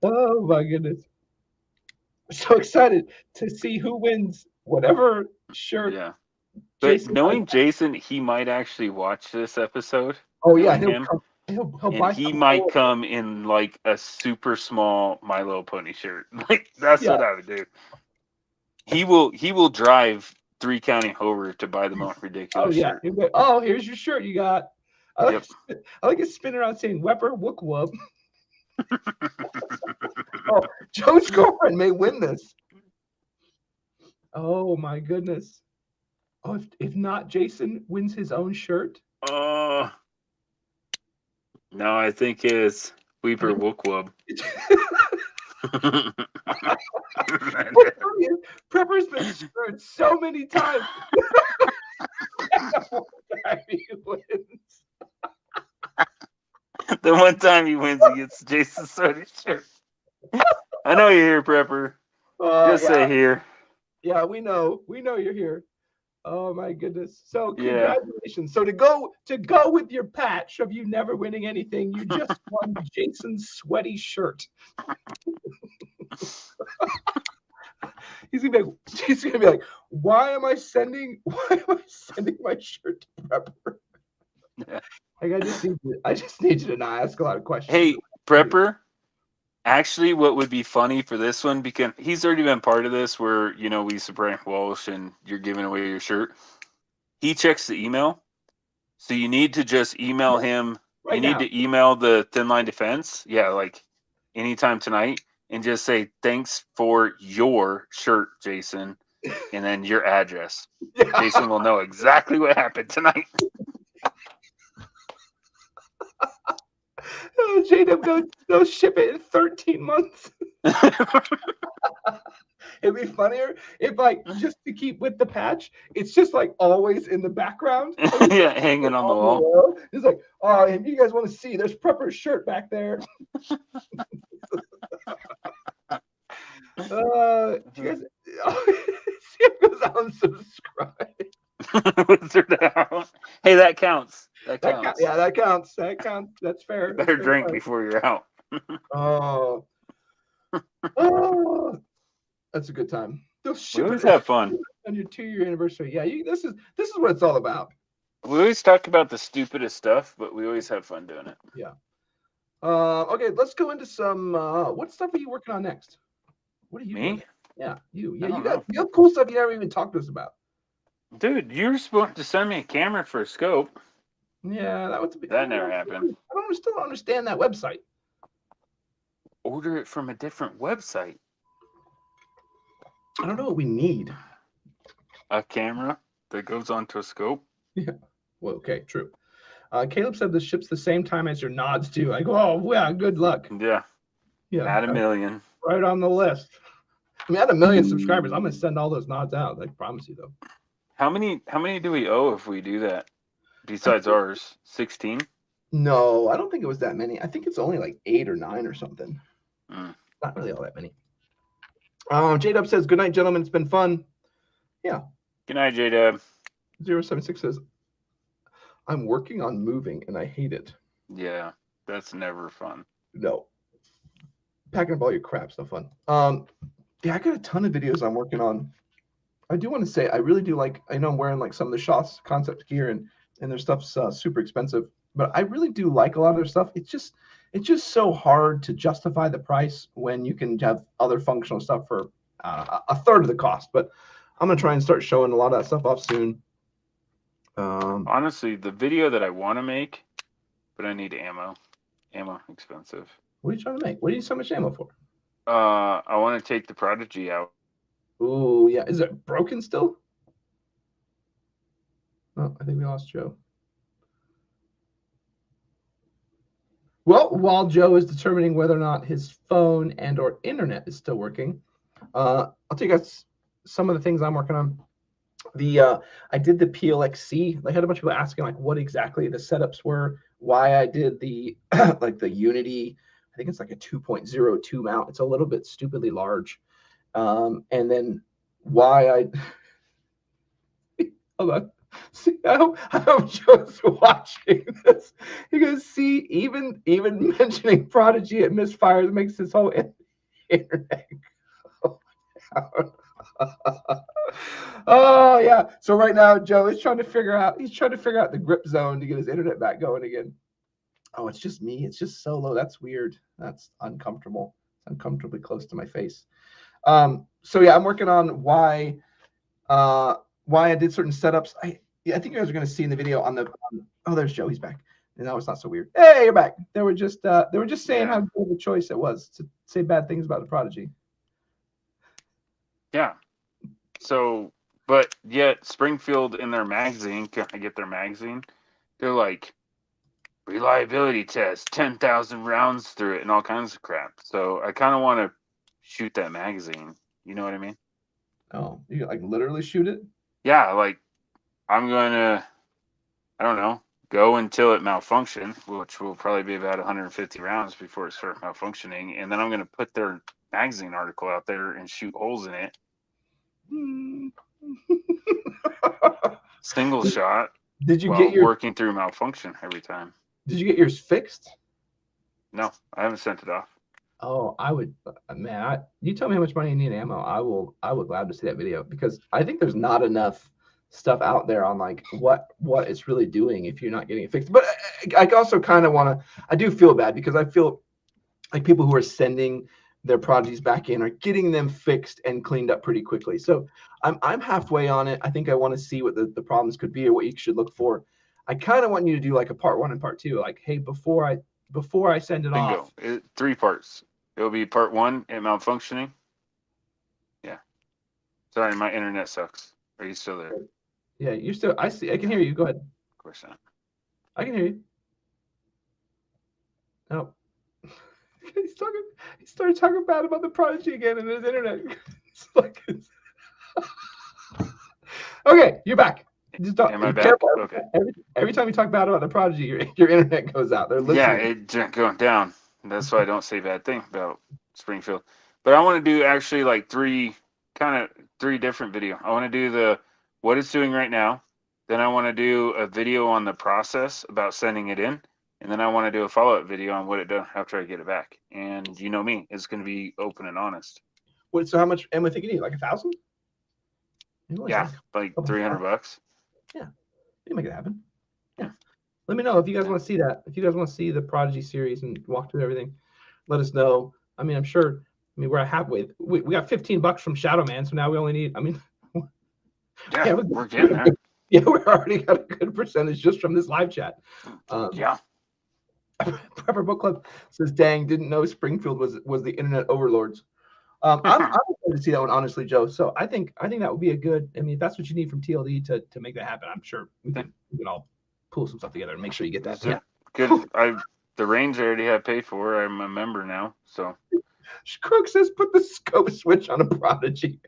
Oh my goodness. So excited to see who wins whatever shirt. Yeah. But knowing Jason, he might actually watch this episode. Oh yeah, he might come in like a super small My Little Pony shirt. Like that's what I would do. He will drive 3 County over to buy the most ridiculous shirt. Oh, here's your shirt you got. I like it spinning around saying Wepper Wook Wub. Oh, Joe's girlfriend may win this. Oh my goodness. Oh, if not, Jason wins his own shirt. No, I think it's Weeper Wook Wub. Prepper's been screwed so many times. He wins. The one time he wins, he gets Jason Soda's shirt. I know you're here, Prepper. Just say here. Yeah, we know you're here. Oh my goodness! So congratulations. So to go with your patch of you never winning anything, you just won Jason's sweaty shirt. He's gonna be like, why am I sending my shirt to Prepper? Yeah. Like I just need you to not ask a lot of questions. Hey, Prepper. Actually, what would be funny for this one, because he's already been part of this where, we support Walsh and you're giving away your shirt. He checks the email. So you need to just email him. You need to email the Thin Line Defense. Yeah, like anytime tonight. And just say, thanks for your shirt, Jason. And then your address. Yeah. Jason will know exactly what happened tonight. J-Dub, they'll ship it in 13 months. It'd be funnier if, just to keep with the patch, it's just always in the background. Yeah, hanging on the wall. It's like, oh, and you guys want to see? There's Prepper's shirt back there. You guys, Sam goes unsubscribe. Hey, that counts. That counts. That's fair. Better drink before you're out. Oh, that's a good time. We always have fun on your 2-year anniversary. Yeah, this is what it's all about. We always talk about the stupidest stuff, but we always have fun doing it. Yeah. Okay, let's go into some. What stuff are you working on next? What are you doing? Yeah, you. Yeah, you have cool stuff you never even talked to us about. Dude, you were supposed to send me a camera for a scope. Yeah, that never happened. I still don't understand that website. Order it from a different website. I don't know what we need. A camera that goes onto a scope? Yeah. Well, okay, true. Caleb said this ships the same time as your nods too. I go, oh yeah, good luck. Yeah. At 1 million. Right on the list. I mean, at 1 million subscribers, I'm gonna send all those nods out. I promise you, though. How many do we owe if we do that? Besides ours, 16? No, I don't think it was that many. I think it's only 8 or 9 or something. Not really all that many. J-Dub says, good night, gentlemen. It's been fun. Yeah. Good night, J-Dub. 076 says, I'm working on moving and I hate it. Yeah, that's never fun. No. Packing up all your crap's no fun. Yeah, I got a ton of videos I'm working on. I do want to say I really do like. I know I'm wearing like some of the Shaw's concept gear and their stuff's super expensive, but I really do like a lot of their stuff. It's just so hard to justify the price when you can have other functional stuff for a third of the cost. But I'm gonna try and start showing a lot of that stuff off soon. Honestly, the video that I want to make, but I need ammo. Ammo expensive. What are you trying to make? What do you need so much ammo for? I want to take the Prodigy out. Oh yeah, is it broken still? Oh, I think we lost Joe. Well, while Joe is determining whether or not his phone and/or internet is still working, I'll tell you guys some of the things I'm working on. I did the PLXC. I had a bunch of people asking like what exactly the setups were, why I did the like the Unity. I think it's like a 2.02 mount. It's a little bit stupidly large, and then why I. Hold on. See, I hope Joe's watching this. He goes, see, even mentioning Prodigy at misfires makes his whole internet go down. Oh yeah. So right now, Joe is trying to figure out. He's trying to figure out the grip zone to get his internet back going again. Oh, it's just me. It's just so low. That's weird. That's uncomfortable. It's uncomfortably close to my face. So yeah, I'm working on why I did certain setups. I think you guys are going to see in the video on the. Oh, there's Joe. He's back. And now it's not so weird. Hey, you're back. They were just saying how good of a choice it was to say bad things about the Prodigy. Yeah. So, but yet Springfield in their magazine, can I get their magazine? They're like, reliability test, 10,000 rounds through it and all kinds of crap. So I kind of want to shoot that magazine. You know what I mean? Oh, you like literally shoot it? Yeah, like I'm going to, I don't know, go until it malfunction, which will probably be about 150 rounds before it starts malfunctioning. And then I'm going to put their magazine article out there and shoot holes in it. Single shot. Did you get working through malfunction every time? Did you get yours fixed? No, I haven't sent it off. Oh, I would, man. You tell me how much money you need ammo. I would glad to see that video because I think there's not enough stuff out there on like what it's really doing if you're not getting it fixed. But I also kind of want to. I do feel bad because I feel like people who are sending their Prodigies back in are getting them fixed and cleaned up pretty quickly. So I'm halfway on it. I think I want to see what the problems could be or what you should look for. I kind of want you to do like a part 1 and part 2. Like, hey, before I send it off. 3 parts. It'll be part 1 at malfunctioning. Yeah. Sorry, my internet sucks. Are you still there? Yeah, you're still. I see. I can hear you. Go ahead. Of course not. I can hear you. No. He started talking bad about the Prodigy again in his internet. Okay, you're back. Just don't, Am I back? Okay. Every time you talk bad about the Prodigy, your internet goes out. They're listening. Yeah, it's going down. That's why I don't say bad things about Springfield. But I want to do actually like three different video. I want to do what it's doing right now. Then I want to do a video on the process about sending it in. And then I want to do a follow-up video on what it does after I get it back. And you know me, it's going to be open and honest. Wait, so how much ammo do you think you need? Like 1,000? Yeah, like $300. Yeah, you make it happen. Yeah. Let me know if you guys want to see that. If you guys want to see the Prodigy series and walk through everything, let us know. I mean, I'm sure. I mean, we're halfway. We got $15 from Shadow Man, so now we only need. I mean, yeah, we're getting there. Yeah, we already got a good percentage just from this live chat. Yeah. Prepper Book Club says, "Dang, didn't know Springfield was the internet overlords." I'm excited to see that one, honestly, Joe. So I think that would be a good. I mean, if that's what you need from TLD to make that happen, I'm sure we can all pull some stuff together and make sure you get that. Yeah, good. The range I already have paid for. I'm a member now, so. Crook says, "Put the scope switch on a Prodigy."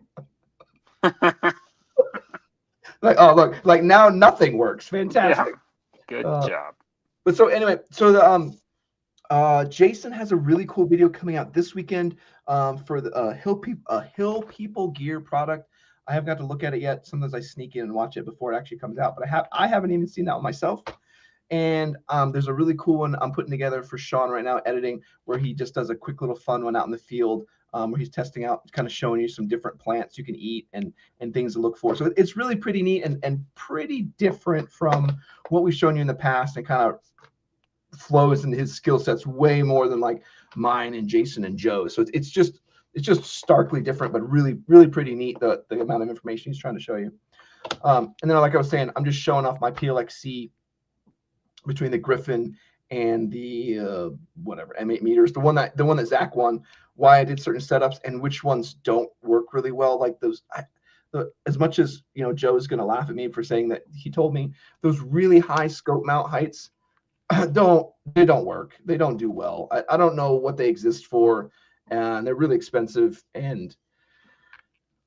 Like, oh look, like now nothing works. Fantastic. Yeah. Good job. But so anyway, so the Jason has a really cool video coming out this weekend for the Hill People gear product. I haven't got to look at it yet. Sometimes I sneak in and watch it before it actually comes out, but I haven't even seen that one myself. And there's a really cool one I'm putting together for Sean right now, editing, where he just does a quick little fun one out in the field, where he's testing out, kind of showing you some different plants you can eat and things to look for. So it's really pretty neat and pretty different from what we've shown you in the past, and kind of flows into his skill sets way more than like mine and Jason and Joe. So it's just starkly different, but really, really pretty neat, the amount of information he's trying to show you. And then, like I was saying, I'm just showing off my PLXC between the Griffin and the whatever M8 meters, the one that Zach won, why I did certain setups and which ones don't work really well. Like those, as much as Joe is going to laugh at me for saying that, he told me those really high scope mount heights don't work. They don't do well. I don't know what they exist for, and they're really expensive, and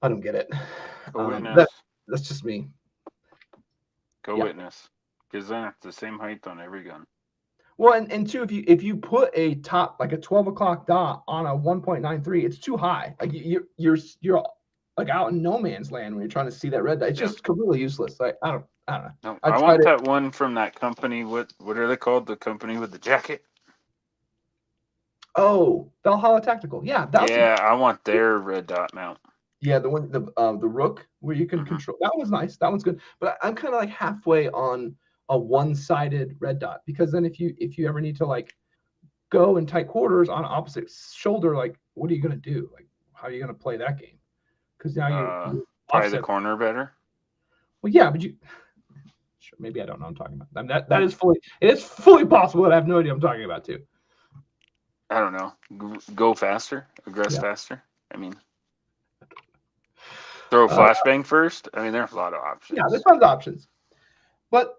I don't get it. That's just me. Go witness, because then it's the same height on every gun. Well, and two, if you put a top, like a 12 o'clock dot on a 1.93, it's too high. Like you're like out in no man's land when you're trying to see that red dot. It's just completely useless. Like I don't know. No, I want that one from that company. What are they called? The company with the jacket? Oh, Valhalla Tactical. Yeah. I want their red dot mount. Yeah, the one, the Rook, where you can control. That one's nice. That one's good. But I'm kind of like halfway on a one-sided red dot, because then if you ever need to like go in tight quarters on opposite shoulder, like what are you gonna do? Like how are you gonna play that game? Because now you play the corner better. Well, yeah, but sure, maybe I don't know what I'm talking about. I mean, that is fully possible that I have no idea what I'm talking about too. I don't know. Go faster, aggress faster. I mean, throw a flashbang first. I mean, there's a lot of options. Yeah, there's tons of options. But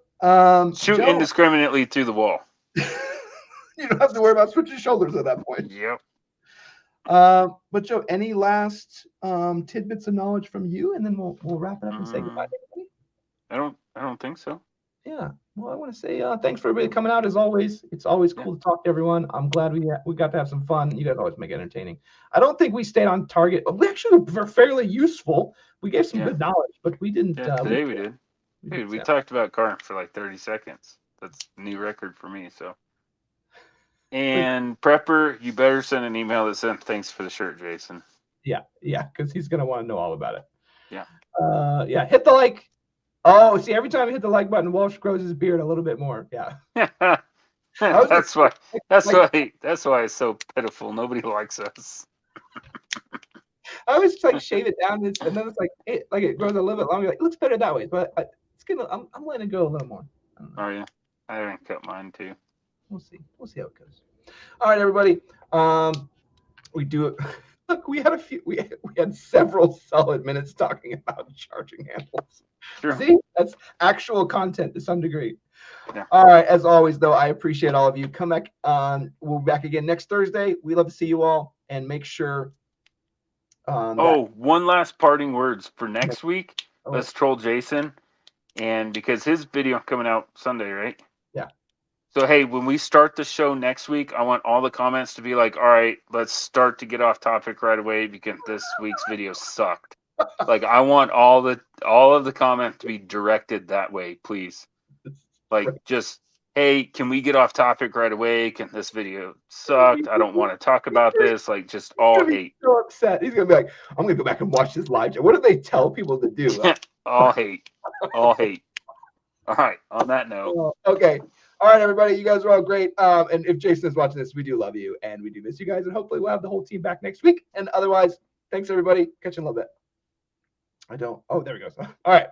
shoot Joe, indiscriminately through the wall. You don't have to worry about switching shoulders at that point. Yep. But Joe, any last tidbits of knowledge from you, and then we'll wrap it up and say goodbye to everybody? I don't think so. Yeah. Well, I want to say thanks for everybody coming out as always. It's always cool to talk to everyone. I'm glad we got to have some fun. You guys always make it entertaining. I don't think we stayed on target. We actually were fairly useful. We gave some good knowledge, but we didn't. Yeah, today we did. Dude, we talked about Karn for like 30 seconds. That's a new record for me. So, and Prepper, you better send an email that said thanks for the shirt, Jason. Yeah, because he's gonna want to know all about it. Yeah. Hit the like. Oh, see, every time I hit the like button, Walsh grows his beard a little bit more. Yeah. That's why it's so pitiful. Nobody likes us. I always like shave it down, and then it's like it grows a little bit longer. Like, it looks better that way, but I'm letting it go a little more. Oh yeah, I haven't cut mine too. We'll see how it goes. All right, everybody. We do it. Look, we had several solid minutes talking about charging handles. Sure. See, that's actual content to some degree. Yeah. All right. As always, though, I appreciate all of you. Come back. We'll be back again next Thursday. We love to see you all, and make sure. One last parting words for next week. Let's troll Jason, and because his video coming out Sunday, right? Yeah. So hey, when we start the show next week, I want all the comments to be like, "All right, let's start to get off topic right away because this week's video sucked." Like, I want all of the comments to be directed that way, please. Like, just, hey, can we get off topic right away? Can this video sucked? I don't want to talk about this. Like, just all hate. So upset. He's gonna be like, I'm gonna go back and watch this live. What do they tell people to do? All hate. All hate. All right. On that note. Okay. All right, everybody. You guys are all great. And if Jason is watching this, we do love you and we do miss you guys. And hopefully we'll have the whole team back next week. And otherwise, thanks everybody. Catch you in a little bit. I don't. Oh, there we go. All right.